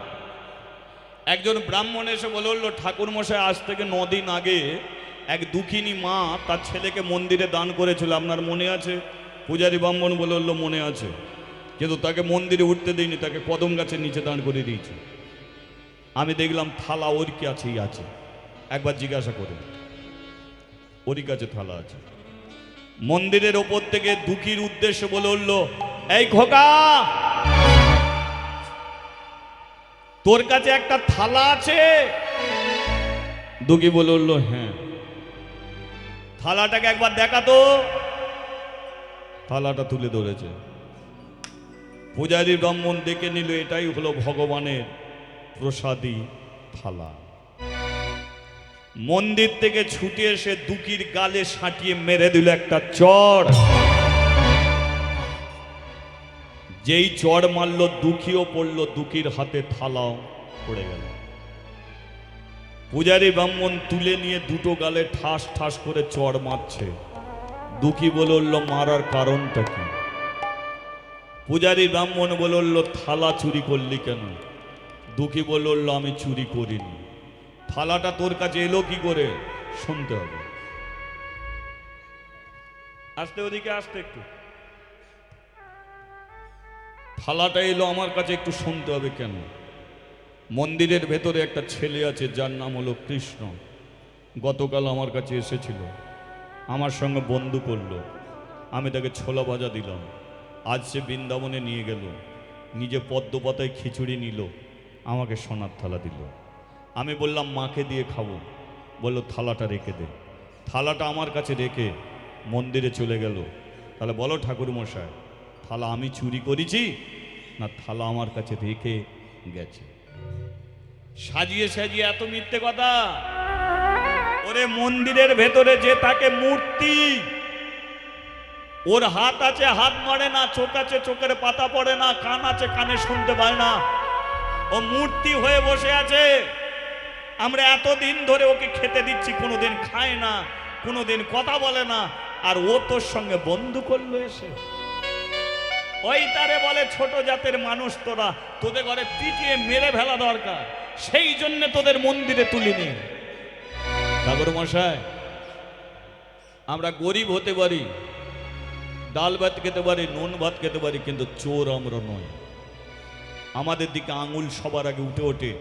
একজন ব্রাহ্মণ এসে বলল, ঠাকুর মশাই আজ থেকে 9 দিন আগে এক দুঃখিনী মা তার ছেলেকে মন্দিরে দান করেছিল, আপনার মনে আছে? পূজারী ব্রাহ্মণ বলল মনে আছে, কিন্তু তাকে মন্দিরে উঠতে দেয়নি, তাকে কদম গাছের নিচে দান করে দিয়েছে। আমি দেখলাম থালা ওর কাছেই আছে, একবার জিজ্ঞাসা করুন, ওরই কাছে থালা আছে। মন্দিরের ওপর থেকে দুঃখীর উদ্দেশ্যে বলল, এই খোকা, তোর কাছে একটা থালা আছে? দুঃখী বলল হ্যাঁ। থালাটাকে একবার দেখাতো। থালাটা তুলে ধরেছে। পূজারী ব্রাহ্মণ দেখে নিল, এটাই হলো ভগবানের প্রসাদী থালা। মন্দির থেকে ছুটে এসে দুকির গালে সাঁটিয়ে মেরে দিল একটা চড়। যেই চড় মারল দুঃখীও পড়ল, দুঃখীর হাতে থালাও পড়ে গেল। পূজারী ব্রাহ্মণ তুলে নিয়ে দুটো গালে ঠাস ঠাস করে চড় মারছে। দুঃখী বলল, মারার কারণটা কি? পূজারী ব্রাহ্মণ বলল, থালা চুরি করলি কেন? দুঃখী বলল, আমি চুরি করিনি। থালাটা তোর কাছে এলো কি করে? শুনতে হবে। আসতে ওদিকে আসতে একটু। থালাটা এলো আমার কাছে, একটু শুনতে হবে কেন? মন্দিরের ভেতরে একটা ছেলে আছে যার নাম হলো কৃষ্ণ। গতকাল আমার কাছে এসেছিল, আমার সঙ্গে বন্ধু করলো। আমি তাকে ছোলা ভাজা দিলাম। আজ সে বৃন্দাবনে নিয়ে গেল, নিজে পদ্ম পাতায় খিচুড়ি নিল, আমাকে সোনার থালা দিল। আমি বললাম মাকে দিয়ে খাবো, বললো থালাটা রেখে দে। থালাটা আমার কাছে রেখে মন্দিরে চলে গেল। তাহলে বলো ঠাকুর মশাই, থালা আমি চুরি করেছি না থালা আমার কাছে রেখে গেছে? সাজিয়ে সাজিয়ে এত মিথ্যে কথা। ওরে মন্দিরের ভেতরে যে তাকে মূর্তি, ওর হাত আছে হাত নড়ে না, চোখ আছে চোখের পাতা পড়ে না, কান আছে কানে শুনতে পায় না, ও মূর্তি হয়ে বসে আছে। আমরা এতদিন ধরে ওকে খেতে দিচ্ছি, কোনোদিন খায় না, কোনোদিন কথা বলে না, আর ও তোর সঙ্গে বন্ধু করলো এসে। ওই তারে বলে ছোট জাতের মানুষ তোরা, তোদের ঘরে পিটিয়ে মেরে ফেলা দরকার, সেই জন্য তোদের মন্দিরে তুলিনি। ঠাকুর মশাই, আমরা গরিব হতে পারি, ডাল ভাত খেতে পারি, নুন ভাত খেতে পারি, কিন্তু চোর আমরা নয়। আমাদের দিকে আঙুল সবার আগে উঠে ওঠে,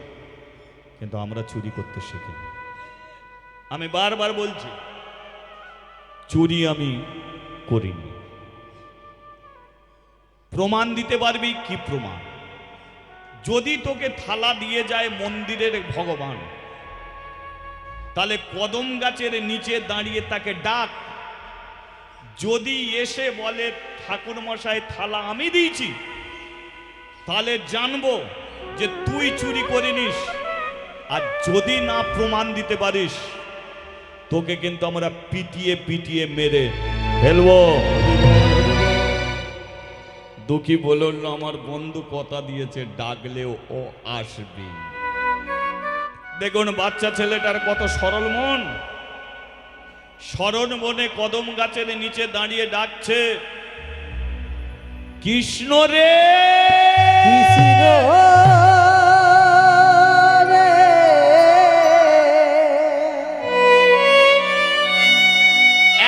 কিন্তু আমরা চুরি করতে শিখিনি। আমি বারবার বলছি, চুরি আমি করিনি। প্রমাণ দিতে পারবি? কি প্রমাণ? যদি তোকে থালা দিয়ে যায় মন্দিরের ভগবান, তাহলে কদম গাছের নিচে দাঁড়িয়ে তাকে ডাক। যদি এসে বলে ঠাকুর মশাই থালা আমি দিয়েছি, তাহলে জানবো যে তুই চুরি করিনিস। আর যদি না প্রমাণ দিতে পারিস, তোকে কিন্তু আমরা পিটিয়ে পিটিয়ে মেরে ফেলবো। দুঃখী বলল, আমার বন্ধু কথা দিয়েছে, ডাকলেও ও আসবে। দেখুন বাচ্চা ছেলেটার কত সরল মন। সরল মনে কদম গাছের নিচে দাঁড়িয়ে ডাকছে, কৃষ্ণ রে কৃষ্ণ রে,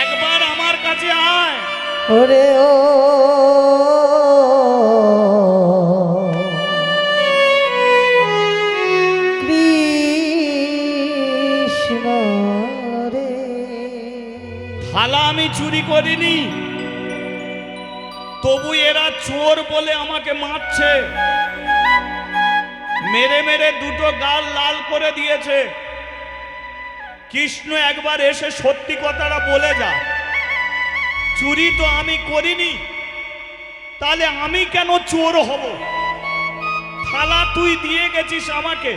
একবার আমার কাছে আয়। ওরে ও কৃষ্ণ রে। থালা আমি চুরি করিনি, তবু এরা চোর বলে আমাকে মারছে, মেরে মেরে দুটো গাল লাল করে দিয়েছে। কৃষ্ণ একবার এসে সত্যি কথাটা বলে যা, চুরি তো আমি করিনি, তাহলে আমি কেন চোর হব? থালা তুই দিয়ে গেছিস আমাকে,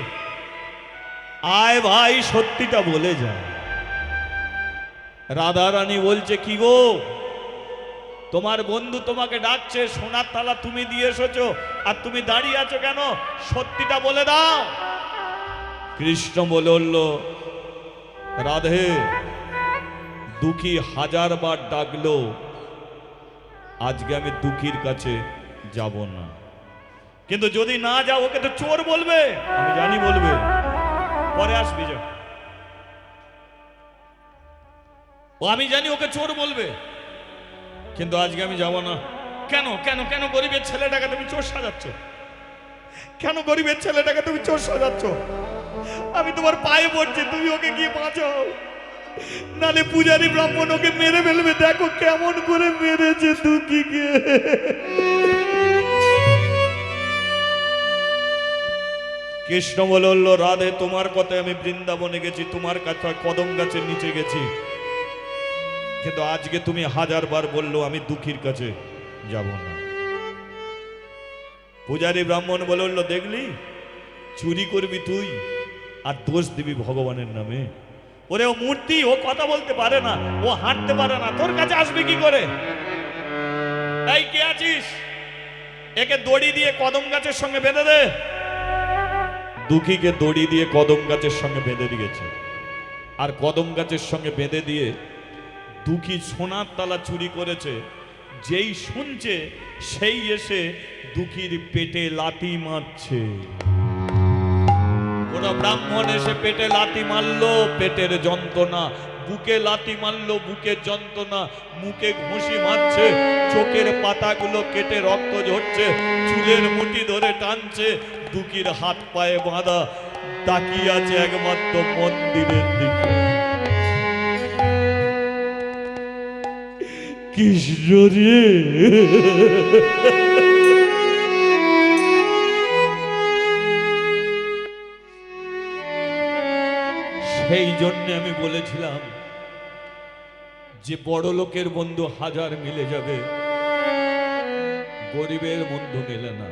আয় ভাই সত্যিটা বলে যা। রাধা রানী বলছে, কি গো, তোমার বন্ধু তোমাকে ডাকছে, সোনার থালা তুমি দিয়ে এসেছো, আর তুমি দাঁড়িয়ে আছো কেন? সত্যিটা বলে দাও। কৃষ্ণ বলল, রাধে, দুঃখী 1000 বার ডাকলো, আজকে আমি দুঃখীর কাছে যাব না। কিন্তু যদি না যাও, ওকে তো চোর বলবে, আমি জানি বলবে, পরে আসবি যা। ও আমি জানি ওকে চোর বলবে, কিন্তু আজকে আমি যাব না। কেন কেন কেন গরিবের ছেলেটাকে তুমি চোর সাজাচ্ছ? কেন গরিবের ছেলেটাকে তুমি চোর সাজাচ্ছ? আমি তোমার পায়ে পড়ছি, তুমি ওকে গিয়ে বাঁচাও, নালে পূজারী ব্রাহ্মণ ওকে মেরে ফেলবে। দেখো কেমন করে মেরেছে দুঃখীকে। কৃষ্ণ বলল, রাধে, তোমার কথায় আমি বৃন্দাবনে গেছি, তোমার কাছে কদম গাছের নিচে গেছি, কিন্তু আজকে তুমি 1000 বার বললো আমি দুঃখীর কাছে যাব না। পূজারী ব্রাহ্মণ বলল, দেখলি, চুরি করবি তুই আর দোষ দিবি ভগবানের নামে। ওরে ও মূর্তি, ও কথা বলতে পারে না, ও হাঁটতে পারে না, তোর কাছে আসবে কি করে? এই কে আছিস? একে দড়ি দিয়ে কদম গাছের সঙ্গে বেঁধে দে। দুঃখীকে দড়ি দিয়ে কদম গাছের সঙ্গে বেঁধে দিয়েছে। আর কদম গাছের সঙ্গে বেঁধে দিয়ে দুঃখী সোনার তালা চুরি করেছে। যেই শুনছে সেই এসে দুঃখীর পেটে লাথি মারছে। কোন ব্রাহ্মণ এসে পেটে লাথি মারলো, পেটের যন্ত্রণা, বুকে লাথি মারলো, বুকের যন্ত্রণা, মুখে ঘুষি মারছে, চোখের পাতাগুলো কেটে রক্ত ঝরছে, চুলের মুঠি ধরে টানছে। দুঃখীর হাত পায়ে বাঁধা, তাকিয়ে আছে একমাত্র মন্দিরের দিকে। কৃষ্ণ রে, সেই জন্য আমি বলেছিলাম যে বড় লোকের বন্ধু হাজার মিলে যাবে, গরিবের বন্ধু মেলে না।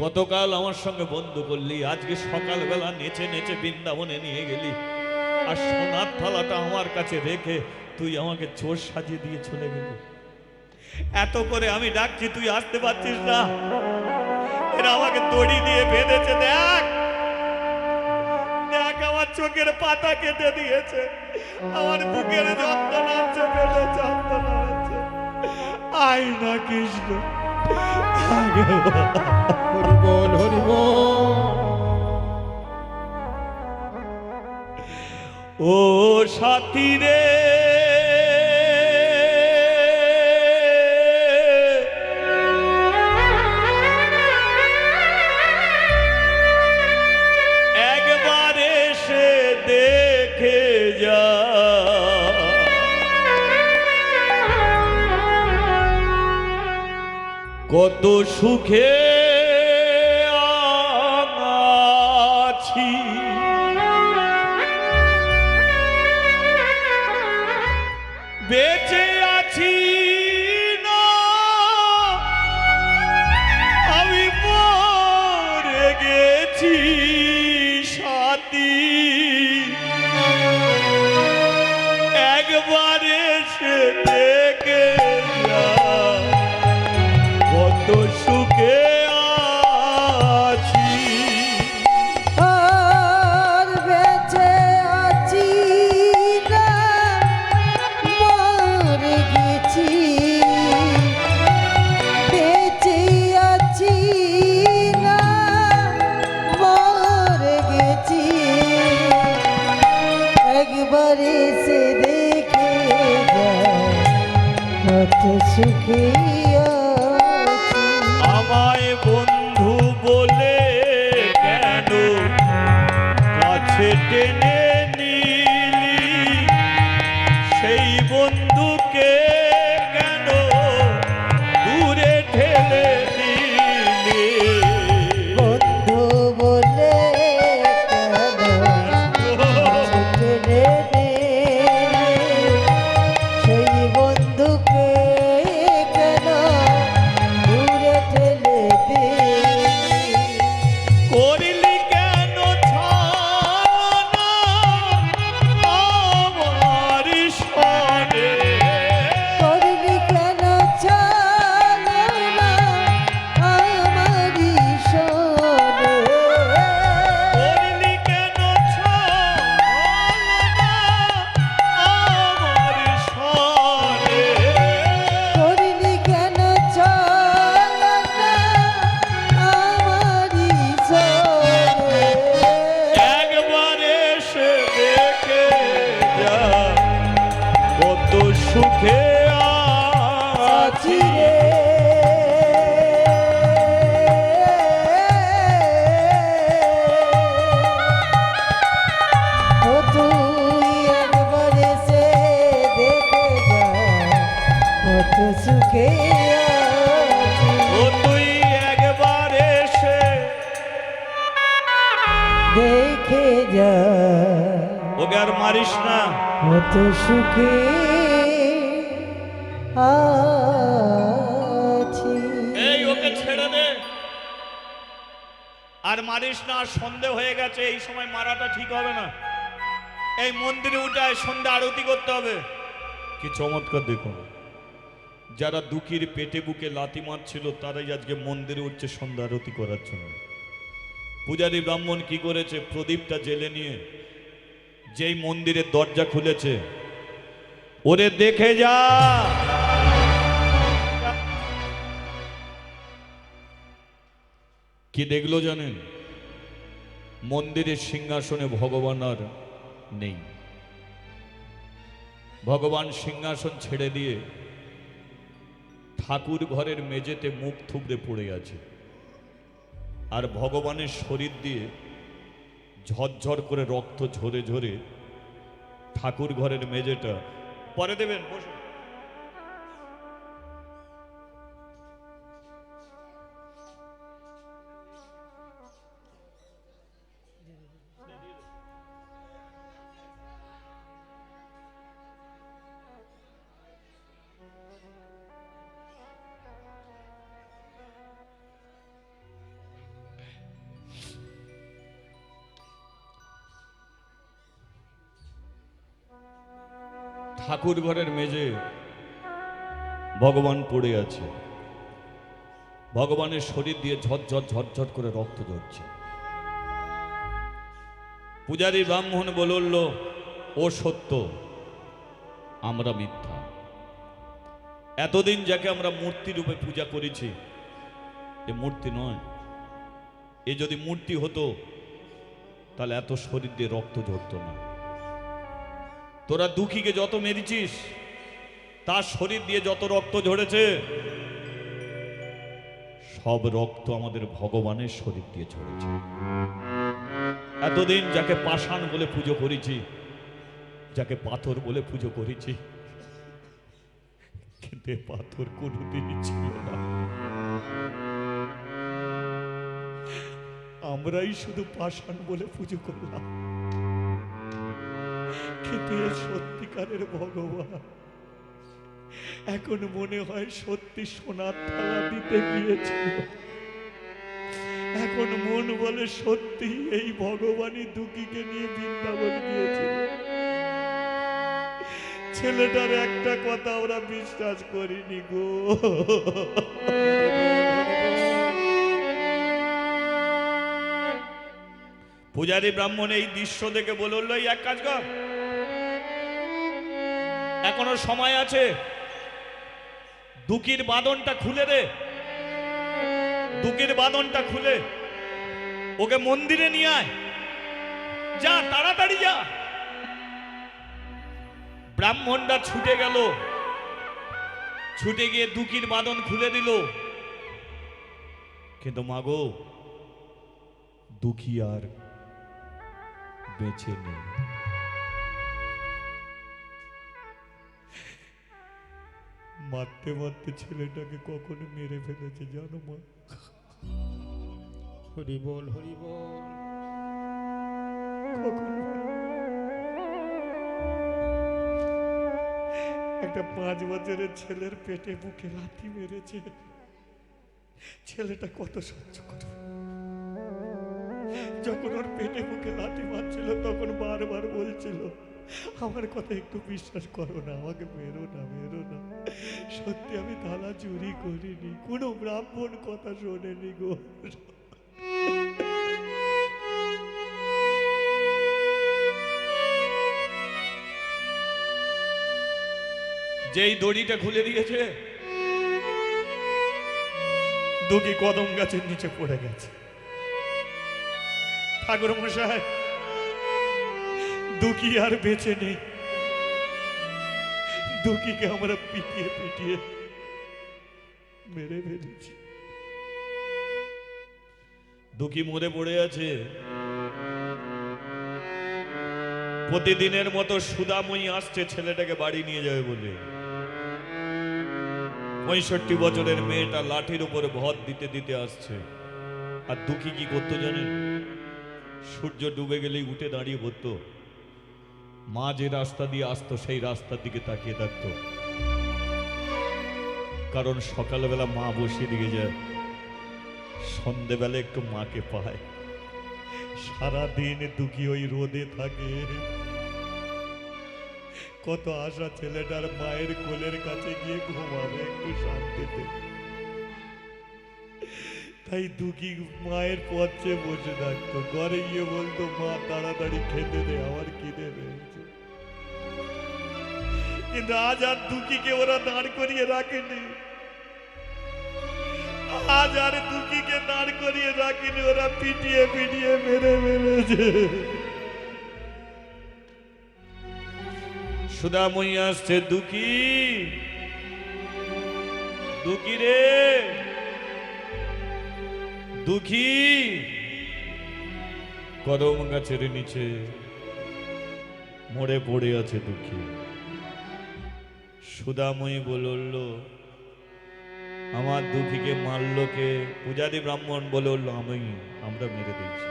গতকাল আমার সঙ্গে বন্ধু করলি, আজকে সকালবেলা নেচে নেচে বৃন্দাবনে নিয়ে গেলি, আর সোনার থালাটা আমার কাছে রেখে তুই আমাকে চোর সাজিয়ে দিয়ে চলে গেলি। এত করে আমি ডাকছি, তুই আসতে পারছিস না। এরা আমাকে দড়ি দিয়ে বেঁধেছে, দেখ দেখ, আমার চোখের পাতা কেটে দিয়েছে, আমার বুকের যন্ত্রণা হচ্ছে, পেটে যন্ত্রণা হচ্ছে। আয় না কৃষ্ণ, হরি বল, হরি বল। ও সাথী রে, একবার এসে দেখে যা, কত সুখে আছি। বেঁচে আছি না, আমি মরে গেছি সাথী। একবার এসে দেখে যা, কত সুখে আছি। আর বেঁচে আছি না, মরে গেছি। বেঁচে আছি না, মরে গেছি। একবার এসে দেখে যা, কত সুখী আছি। আমায় বন্ধু বলে কেন কাছে টেনে নিলি, সেই বন্ধুকে কেন দূরে ঠেলে দিলি। বন্ধু বলে কেন টেনে নিলি, সেই বন্ধুকে কেন দূরে ঠেলে দিলি। করলি কেন ছলনা আমার সনে, করলি কেন ছলনা আমারি সনে। করলি কেন ছলনা আমার সনে। করলি কেন ছলনা আমারি সনে। একবার এসে দেখে যা, কত সুখে আছি। ও তুই একবার এসে দেখে যা, কত সুখে আছি। ও তুই একবার এসে, দেখে যা, ওকে আর মারিস না। কত সুখে আছি। এই ওকে ছেড়ে দে, আর মারিস না। আর সন্দেহ হয়ে গেছে, এই সময় মারাটা ঠিক হবে না। এই মন্দিরে উঠায় সন্ধ্যা আরতি করতে হবে। কি চমৎকার দেখুন, যারা দুঃখীর পেটে বুকে লাথি মারছিল তারাই আজকে মন্দিরে উঠছে সন্ধ্যা আরতি করার জন্য। পূজারী ব্রাহ্মণ কি করেছে, প্রদীপটা জেলে নিয়ে যেই মন্দিরের দরজা খুলেছে, ওরে দেখে যা, কি দেখলো জানেন? মন্দিরের সিংহাসনে ভগবান আর নেই। ভগবান সিংহাসন ছেড়ে দিয়ে ঠাকুর ঘরের মেঝেতে মুখ থুবড়ে পড়ে আছে, আর ভগবানের শরীর দিয়ে ঝরঝর করে রক্ত ঝরে ঝরে ঠাকুর ঘরের মেঝেটা। পরে দেবেন, বসুন। ঠাকুর ঘরের মেঝে ভগবান পড়ে আছে, ভগবানের শরীর দিয়ে ঝরঝর ঝরঝর করে রক্ত ঝরছে। পূজারী ব্রাহ্মণ বলল, ও সত্য, আমরা মিথ্যা। এতদিন যাকে আমরা মূর্তি রূপে পূজা করেছি, এ মূর্তি নয়। এ যদি মূর্তি হতো তাহলে এত শরীর দিয়ে রক্ত ঝরতো না। তোরা দুঃখীকে যত মেরেছিস, তার শরীর দিয়ে যত রক্ত ঝরেছে, সব রক্ত আমাদের ভগবানের শরীর দিয়ে ঝরেছে। এতদিন যাকে পাষাণ বলে পুজো করেছি, যাকে পাথর বলে পুজো করেছি, কিন্তু এ পাথর কোনোদিনই ছিল না। আমরাই শুধু পাষাণ বলে পুজো করলাম, কিন্তু এ সত্যিকারের ভগবান। এখন মনে হয় সত্যি সোনার থালা দিতে গিয়েছিল, এখন মন বলে সত্যি এই ভগবানই দুঃখীকে নিয়ে বৃন্দাবন গিয়েছিল। ছেলেটার একটা কথা আমরা বিশ্বাস করিনি গো। পূজারী ব্রাহ্মণ এই দৃশ্য দেখে বলল, এক কাজ কর, এখনো সময় আছে, দুঃখীর বাঁধনটা খুলে দে, দুঃখীর বাঁধনটা খুলে ওকে মন্দিরে নিয়ে আয়, যা, তাড়াতাড়ি যা। ব্রাহ্মণটা ছুটে গেল, ছুটে গিয়ে দুঃখীর বাঁধন খুলে দিল। কিন্তু মাগো, দুঃখী আর বেঁচে নেই। মারতে মারতে ছেলেটাকে কখনো মেরে ফেলেছে জানো মা? হরি বল, হরি বল। কখনো একটা 5 বছরের ছেলের পেটে বুকে লাথি মেরেছে, ছেলেটা কত সহ্য করবে? যখন ওর পেটে বুকে লাথি মারছিল তখন বারবার বলছিল, আমার কথা একটু বিশ্বাস করো না, আমাকে মেরো না, মেরো না। সত্যি আমি থালা চুরি করিনি, কোনো ব্রাহ্মণ কথা শোনেনি গো। যেই দড়িটা খুলে দিয়েছে, দুঃখী কদম গাছের নিচে পড়ে গেছে। ঠাকুর মশাই, দুঃখী আর বেঁচে নেই। দুঃখীকে আমরা পিটিয়ে পিটিয়ে মেরে ফেলেছি। দুঃখী মরে পড়ে আছে। প্রতিদিনের মতো সুদাময়ী আসছে ছেলেটাকে বাড়ি নিয়ে যাবে বলে। 65 বছরের মেয়েটা লাঠির উপরে ভর দিতে দিতে আসছে। আর দুঃখী কি করতো জানেন? সূর্য ডুবে গেলেই উঠে দাঁড়িয়ে পড়তো, মা যে রাস্তা দিয়ে আসতো সেই রাস্তার দিকে তাকিয়ে থাকতো, কারণ সকালবেলা মা বসিয়ে দিকে যায়, সন্ধেবেলা একটু মাকে পায়। সারাদিন দুঃখী ওই রোদে থাকে, কত আশা ছেলেটার মায়ের কোলের কাছে গিয়ে ঘুমাবে একটু শান্তিতে, তাই দুঃখী মায়ের পথে বসে থাকতো, ঘরে গিয়ে বলতো মা তাড়াতাড়ি খেতে দে, আমার খিদে পেয়েছে। কিন্তু আজ আর দুঃখীকে ওরা দাঁড় করিয়ে রাখেনি, আজ আর দুঃখীকে দাঁড় করিয়ে রাখেনি, ওরা পিটিয়ে পিটিয়ে মেরে মেরেছে। সুধাময়ী আসছে, দুঃখী দুঃখী রে, দুঃখী। কদম গাছের নিচে মরে পড়ে আছে দুঃখী। সুধাময়ী বলল, আমার দুঃখীকে মারল কে? পূজারী ব্রাহ্মণ বলল, আমরা মেরে দিয়েছি।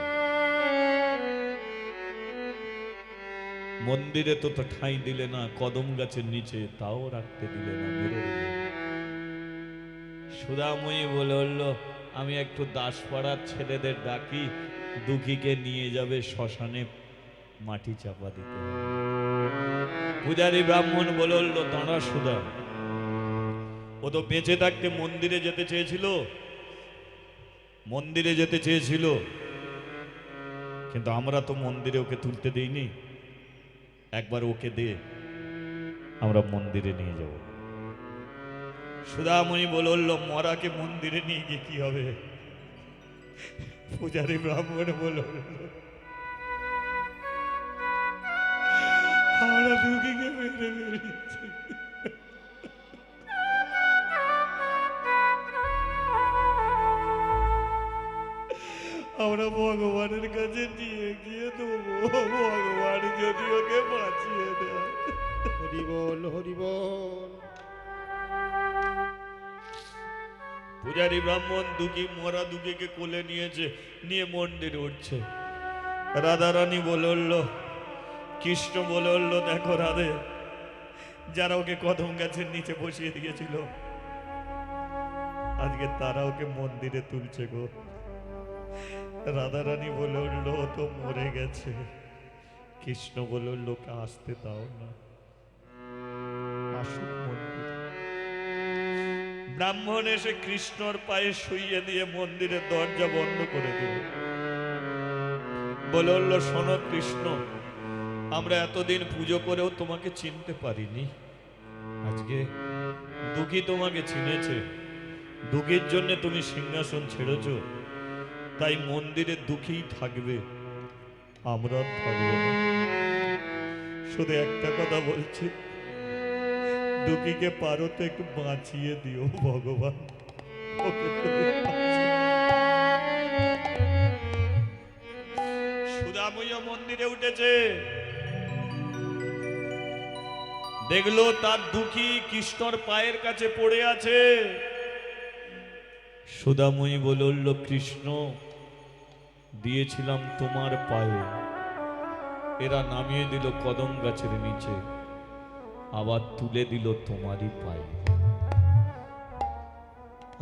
মন্দিরে তো ঠাঁই দিলে না, কদম গাছের নিচে তাও রাখতে দিলে না, মেরে দিলে। সুধাময়ী বলল, আমি একটু দাসপাড়ার ছেলেদের ডাকি, দুঃখীকে নিয়ে যাবে শ্মশানে মাটি চাপা দিতে। পূজারী ব্রাহ্মণ বলল, দাঁড়া সুধা, ও তো বেঁচে থাকতে মন্দিরে যেতে চেয়েছিল, মন্দিরে যেতে চেয়েছিল, কিন্তু আমরা তো মন্দিরে ওকে তুলতে দিইনি, একবার ওকে দে, আমরা মন্দিরে নিয়ে যাব। সুধাময়ী বলল, মরাকে মন্দিরে নিয়ে গিয়ে কি হবে? পূজারী ব্রাহ্মণ বলল, আমরা দুঃখীকে মেরে মেরেছি, আমরা ভগবানের কাছে নিয়ে গিয়ে দেবো, ভগবান যদি ওকে বাঁচিয়ে দেয়। হরি বল, হরি বল। পূজারী ব্রাহ্মণ দুঃখী মরা দুঃখীকে কোলে নিয়েছে, নিয়ে মন্দিরে উঠছে। রাধারানী বলল, কৃষ্ণ বলল, দেখো রাধে, যারা ওকে কদম গাছের নিচে বসিয়ে দিয়েছিল, আজকে তারা ওকে মন্দিরে তুলছে গো। রাধারানী বলল, ও তো মরে গেছে। কৃষ্ণ বলল, ওকে আসতে দাও না, আসুক মন্দিরে। ব্রাহ্মণ এসে কৃষ্ণর পায়ে শুইয়ে দিয়ে মন্দিরের দরজা বন্ধ করে দিল। বলল, শোনো কৃষ্ণ, আমরা এতদিন পুজো করেও তোমাকে চিনতে পারিনি, আজকে দুঃখী তোমাকে চিনেছে, দুঃখীর জন্য তুমি সিংহাসন ছেড়েছ, তাই মন্দিরে দুঃখী থাকবে, আমরা থাকবো না। শুধু একটা কথা বলছি, দুঃখীকে পারো তো একটু বাঁচিয়ে দিও ভগবান, ওকে তুমি বাঁচিয়ে। সুধাময়ী মন্দিরে উঠেছে, দেখলো তার দুঃখী কৃষ্ণর পায়ের কাছে পড়ে আছে। সুধাময়ী বলল, কৃষ্ণ দিয়েছিলাম তোমার পায়ে, এরা নামিয়ে দিল কদম গাছের নিচে, আবার তুলে দিল তোমারই পায়ে।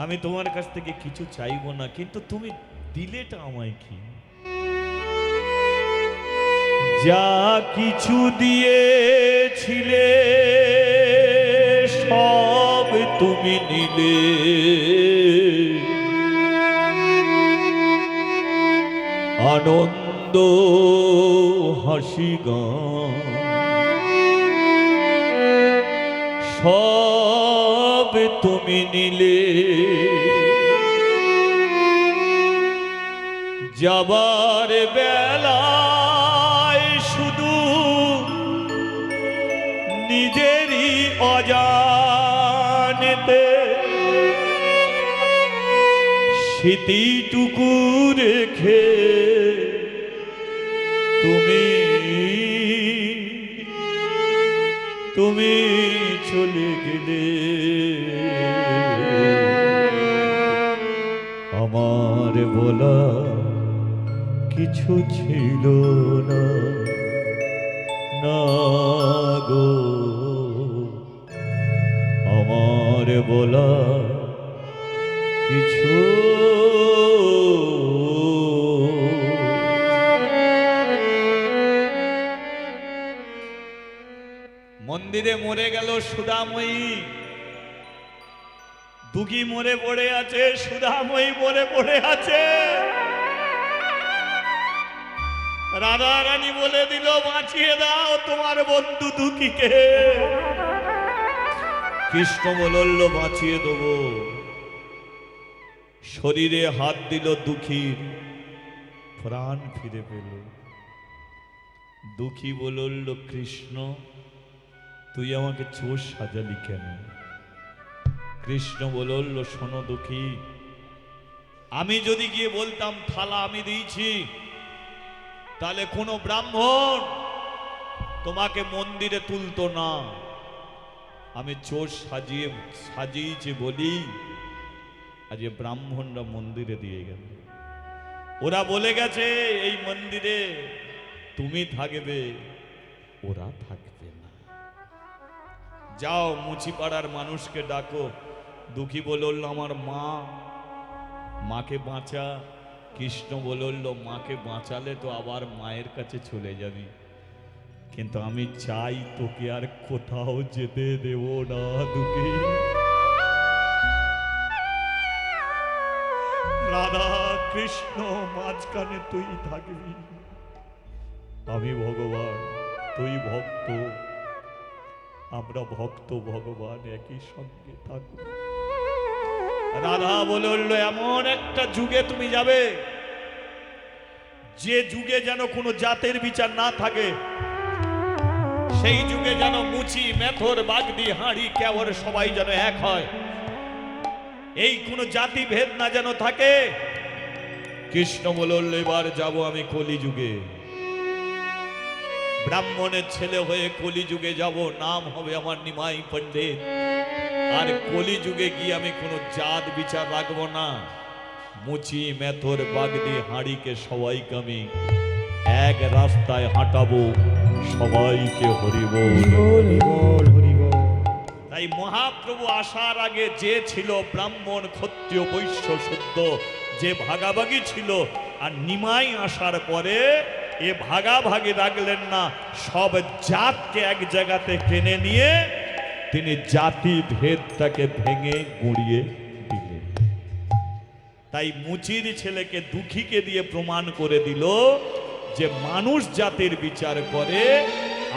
আমি তোমার কাছ থেকে কিছু চাইবো না, কিন্তু তুমি দিলেটা আমায় কি? যা কিছু দিয়েছিলে সব তুমি নিলে, আনন্দ হাসি গান সব তুমি নিলে, যাবার বেলায় শুধু নিজেরই অজানেতে স্মৃতিটুকু রেখে তুমি তুমি চলে গেলে। আমার বলা কিছু ছিল না, না গো, আমার বলা কিছু মন্দিরে মরে গেল সুধাময়ী, দুঃখী মরে পড়ে আছে, সুধাময়ী মরে পড়ে আছে। রাধা রানী বলে দিল, বাঁচিয়ে দাও তোমার বন্ধু দুঃখীকে। কৃষ্ণ বলল, বাঁচিয়ে দেবো। শরীরে হাত দিল দুঃখীর, প্রাণ ফিরে পেল। দুঃখী বলল, কৃষ্ণ তুই আমাকে চোর সাজালি কেন? কৃষ্ণ বলল, শোনো দুঃখী, আমি যদি গিয়ে বলতাম থালা আমি দিয়েছি, তাহলে কোনো ব্রাহ্মণ তোমাকে মন্দিরে তুলতো না। আমি চোর সাজিয়েছি বলি আজ ব্রাহ্মণরা মন্দিরে দিয়ে গেল। ওরা বলে গেছে এই মন্দিরে তুমি থাকবে, ওরা থাকবে না। যাও মুচিপাড়ার মানুষকে ডাকো। দুঃখী বলল, আমার মাকে বাঁচা। কৃষ্ণ বলল, মাকে বাঁচালে তো আবার মায়ের কাছে চলে যাবি, কিন্তু আমি চাই তোকে আর কোথাও যেতে দেব না দুঃখী। রাধা কৃষ্ণ মাঝখানে তুই থাকবি, আমি ভগবান তুই ভক্ত, আমরা ভক্ত ভগবান একই সঙ্গে থাকব। রাধা বলল, এমন একটা যুগে তুমি যাবে যে যুগে যেন কোনো জাতের বিচার না থাকে, সেই যুগে যেন মুচি মেথর বাগদি হাঁড়ি কেওর সবাই যেন এক হয়, এই কোনো জাতি ভেদ না যেন থাকে। কৃষ্ণ বলল, এবার যাব আমি কলিযুগে, ব্রাহ্মণের ছেলে হয়ে কলিযুগে যাব, নাম হবে আমার নিমাই পণ্ডিত। আর কলিযুগে গিয়ে আমি কোনো জাত বিচার রাখবো না, মুচি মেথর বাগদি হাঁড়িকে সবাইকে আমি এক রাস্তায় হাঁটাবো, সবাইকে হরিবোল। তাই মহাপ্রভু আসার আগে যে ছিল ব্রাহ্মণ ক্ষত্রিয় বৈশ্য শুদ্ধ, যে ভাগাভাগি ছিল, আর নিমাই আসার পরে এ ভাগাভাগি রাখলেন না, সব জাতকে এক জায়গাতে টেনে নিয়ে তিনি জাতি ভেদটাকে ভেঙে গুঁড়িয়ে দিলেন। তাই মুচির ছেলেকে দুঃখীকে দিয়ে প্রমাণ করে দিল যে মানুষ জাতির বিচার করে,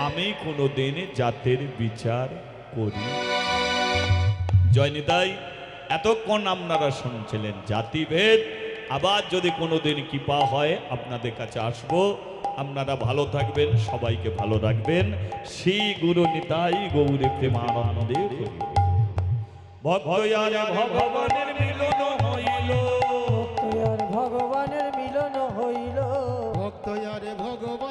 আমি কোনোদিন জাতের বিচার করি। জয়নিতাই, এতক্ষণ আপনারা শুনছিলেন জাতিভেদ। আবার যদি কোনোদিন কৃপা হয় আপনাদের কাছে আসবো। আপনারা ভালো থাকবেন, সবাইকে ভালো রাখবেন। শ্রী গুরু নিতাই গৌরী প্রেমানন্দে ভগবানের মিলন হইল, ভক্ত আর ভগবানের মিলন হইল, ভক্ত আরে ভগবান